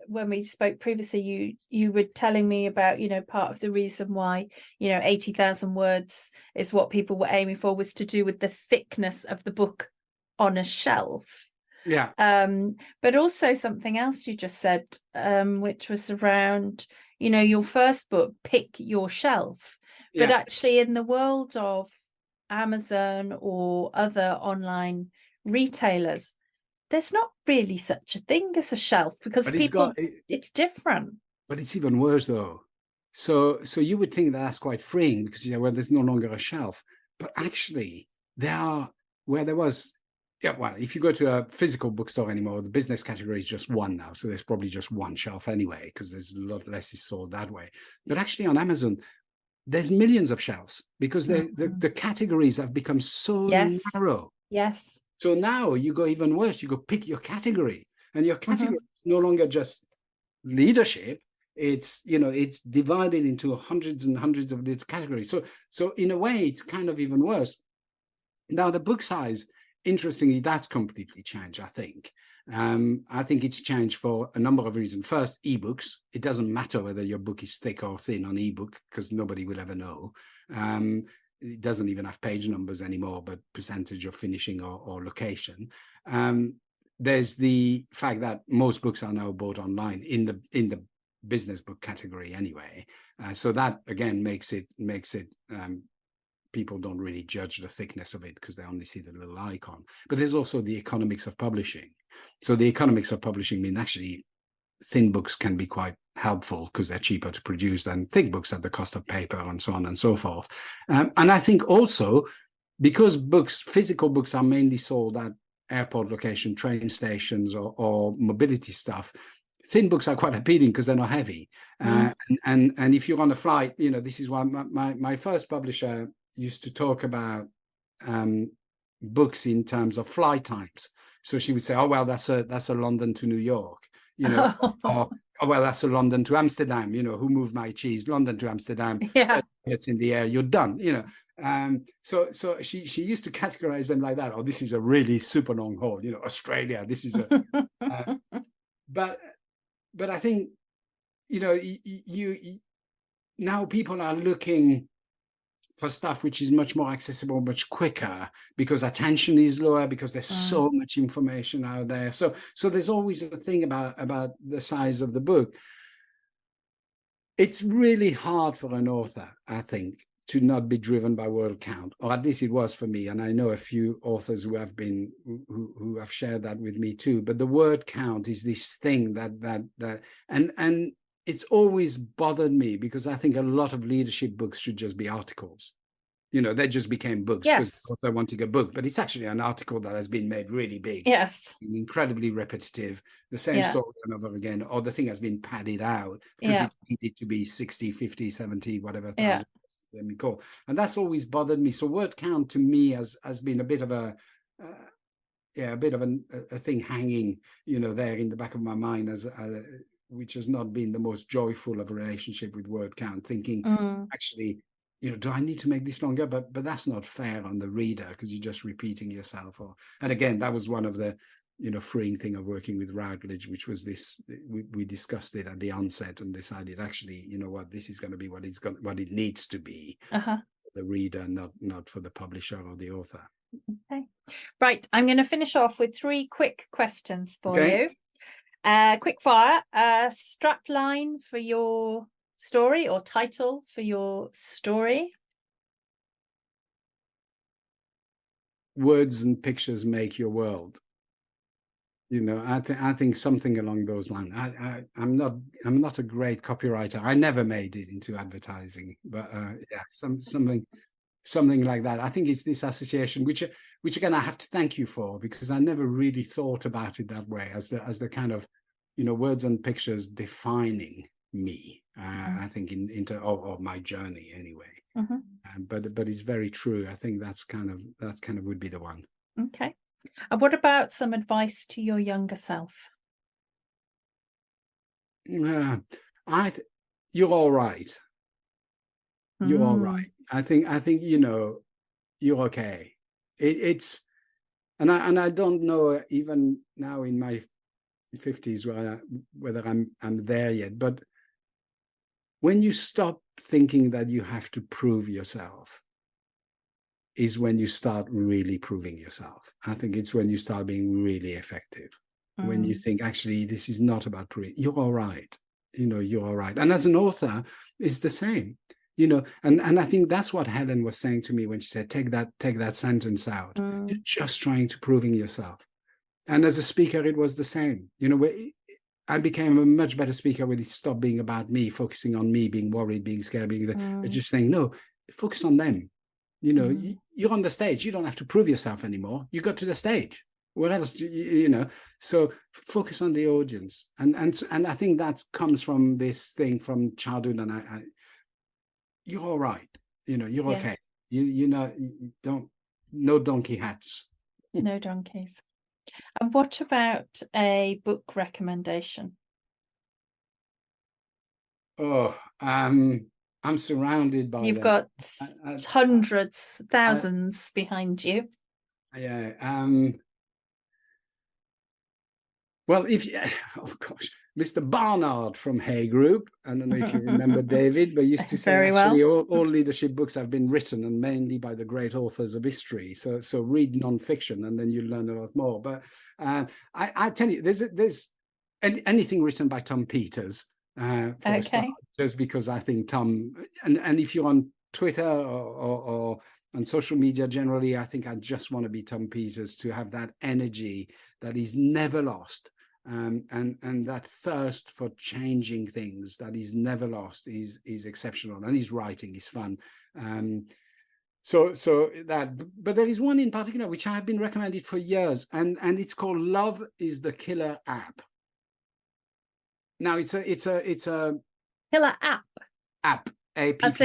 when we spoke previously, you were telling me about, part of the reason why, 80,000 words is what people were aiming for, was to do with the thickness of the book on a shelf. Yeah. But also something else you just said, which was around, your first book, Pick Your Shelf. But actually in the world of Amazon or other online retailers, there's not really such a thing as a shelf, because it's different. But it's even worse though. So you would think that's quite freeing, because there's no longer a shelf. But actually there are, where there was, well, if you go to a physical bookstore anymore, the business category is just one now. So there's probably just one shelf anyway, because there's a lot less is sold that way. But actually on Amazon, there's millions of shelves, because the categories have become so narrow. Yes. So now you go even worse. You go pick your category, and your category is no longer just leadership. It's it's divided into hundreds and hundreds of little categories. So in a way, it's kind of even worse. Now the book size, interestingly, that's completely changed. I think it's changed for a number of reasons. First, ebooks. It doesn't matter whether your book is thick or thin on ebook, because nobody will ever know. It doesn't even have page numbers anymore, but percentage of finishing or location. There's the fact that most books are now bought online in the business book category anyway. So that again makes it people don't really judge the thickness of it, because they only see the little icon. But there's also the economics of publishing. So the economics of publishing mean actually thin books can be quite helpful, because they're cheaper to produce than thick books at the cost of paper and so on and so forth. And I think also because physical books are mainly sold at airport location, train stations or mobility stuff, thin books are quite appealing because they're not heavy. And if you're on a flight, this is why my first publisher used to talk about books in terms of flight times. So she would say, oh, well, that's a London to New York, or oh, well, that's a London to Amsterdam, who moved my cheese, London to Amsterdam. Yeah. It's in the air, you're done, So she used to categorize them like that. Oh, this is a really super long haul, Australia, this is a, but I think, you now people are looking for stuff which is much more accessible, much quicker, because attention is lower, because there's so much information out there. So there's always a thing about the size of the book. It's really hard for an author, I think, to not be driven by word count, or at least it was for me. And I know a few authors who have been who have shared that with me too. But the word count is this thing that and it's always bothered me, because I think a lot of leadership books should just be articles. They just became books because I wanted a book, but it's actually an article that has been made really big. Yes. Incredibly repetitive, the same story over again, or the thing has been padded out because it needed to be 60, 50, 70, whatever thousand, let me call. And that's always bothered me. So word count to me has been a bit of a thing hanging, there in the back of my mind, as which has not been the most joyful of a relationship with word count, thinking actually, do I need to make this longer? But that's not fair on the reader, because you're just repeating yourself. And again, that was one of the freeing thing of working with Routledge, which was this. We discussed it at the onset and decided, actually, this is going to be what it needs to be for the reader, not for the publisher or the author. Okay, right. I'm going to finish off with 3 quick questions for you. Quick fire. Strap line for your story, or title for your story. Words and pictures make your world. I think something along those lines. I'm not a great copywriter. I never made it into advertising, but yeah, something like that. I think it's this association, which again I have to thank you for, because I never really thought about it that way, as the kind of, words and pictures defining me. I think of my journey anyway. But it's very true. I think that kind of would be the one. Okay. And what about some advice to your younger self? You're all right. You're all right. I think you're okay. And I don't know even now in my 50s whether I'm there yet. But when you stop thinking that you have to prove yourself, is when you start really proving yourself. I think it's when you start being really effective. When you think, actually, this is not about proving. You're all right. You're all right. And as an author, it's the same. And I think that's what Helen was saying to me when she said, take that sentence out. You're just trying to proving yourself. And as a speaker, it was the same. I became a much better speaker when it stopped being about me, focusing on me, being worried, being scared, just saying, no, focus on them. You're on the stage. You don't have to prove yourself anymore. You got to the stage. Where else, so focus on the audience. And I think that comes from this thing from childhood. And you're all right. You're okay. You don't, no donkey hats. No donkeys. And what about a book recommendation? Oh, I'm surrounded by You've got hundreds, thousands behind you. Yeah. Well, oh gosh, Mr. Barnard from Hay Group. I don't know if you remember David, but used to say actually all leadership books have been written, and mainly by the great authors of history. So read nonfiction, and then you learn a lot more. But I tell you, there's anything written by Tom Peters. For a start, just because I think Tom, and if you're on Twitter or on social media generally, I think I just want to be Tom Peters, to have that energy that is never lost, and that thirst for changing things that is never lost is exceptional, and his writing is fun. So that, but there is one in particular which I have been recommended for years, and it's called Love is the Killer App. Now it's a killer app. APP, as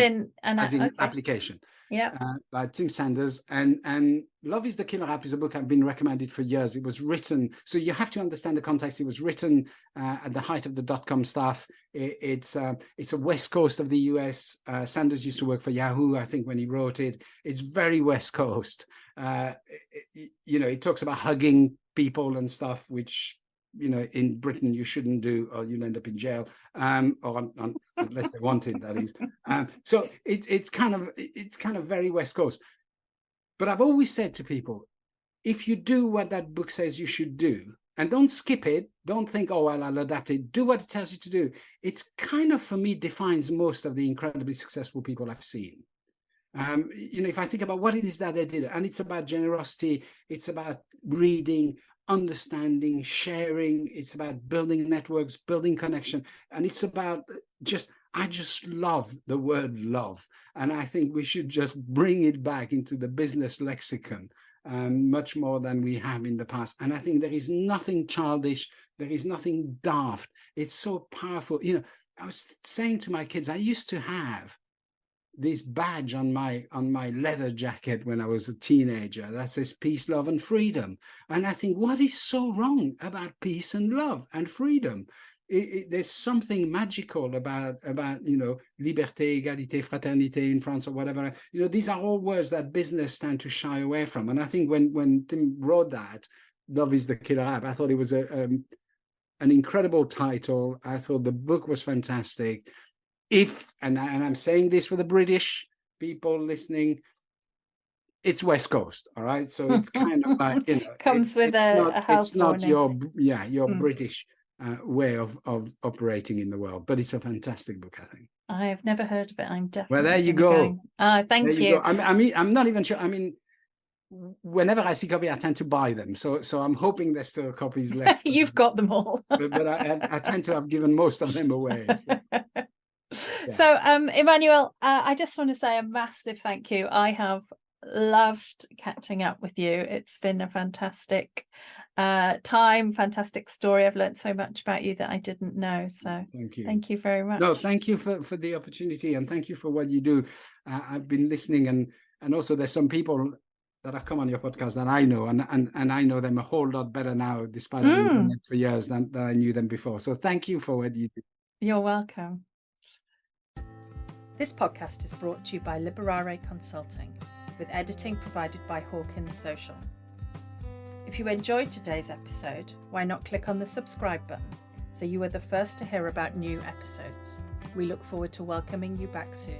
in application. Yeah. By Tim Sanders, and Love is the Killer App is a book I've been recommended for years. It was written, so you have to understand the context. It was written at the height of the dot-com stuff. It's a West Coast of the US. Sanders used to work for Yahoo, I think, when he wrote it. It's very West Coast. It talks about hugging people and stuff, which in Britain you shouldn't do, or you'll end up in jail, or unless they wanted, that is. So it's kind of very West Coast. But I've always said to people, if you do what that book says you should do, and don't skip it, don't think, oh, well, I'll adapt it, do what it tells you to do. It's kind of, for me, defines most of the incredibly successful people I've seen. If I think about what it is that they did, and it's about generosity, it's about reading, understanding, sharing, it's about building networks, building connection, and it's about I just love the word love, and I think we should just bring it back into the business lexicon much more than we have in the past. And I think there is nothing childish, there is nothing daft. It's so powerful. I was saying to my kids, I used to have this badge on my leather jacket when I was a teenager that says peace, love, and freedom. And I think, what is so wrong about peace and love and freedom? There's something magical about liberté, égalité, fraternité in France, or whatever. These are all words that business tend to shy away from. And I think when Tim wrote that, Love is the Killer App, I thought it was an incredible title. I thought the book was fantastic. And I'm saying this for the British people listening, it's West Coast, all right? So it's kind of like, comes with a health it's not warning. your British way of operating in the world, but it's a fantastic book, I think. I have never heard of it. I'm definitely well, there you go. Thank you. I mean, I'm not even sure. I mean, whenever I see copies, I tend to buy them. So I'm hoping there's still copies left. You've got them all. but I tend to have given most of them away. So. Yeah. So, Emmanuel, I just want to say a massive thank you. I have loved catching up with you. It's been a fantastic time, fantastic story. I've learned so much about you that I didn't know. So thank you very much. No, thank you for the opportunity, and thank you for what you do. I've been listening, and also there's some people that have come on your podcast that I know, and I know them a whole lot better now, despite having done it for years, than I knew them before. So thank you for what you do. You're welcome. This podcast is brought to you by Liberare Consulting, with editing provided by Hawkins Social. If you enjoyed today's episode, why not click on the subscribe button so you are the first to hear about new episodes. We look forward to welcoming you back soon.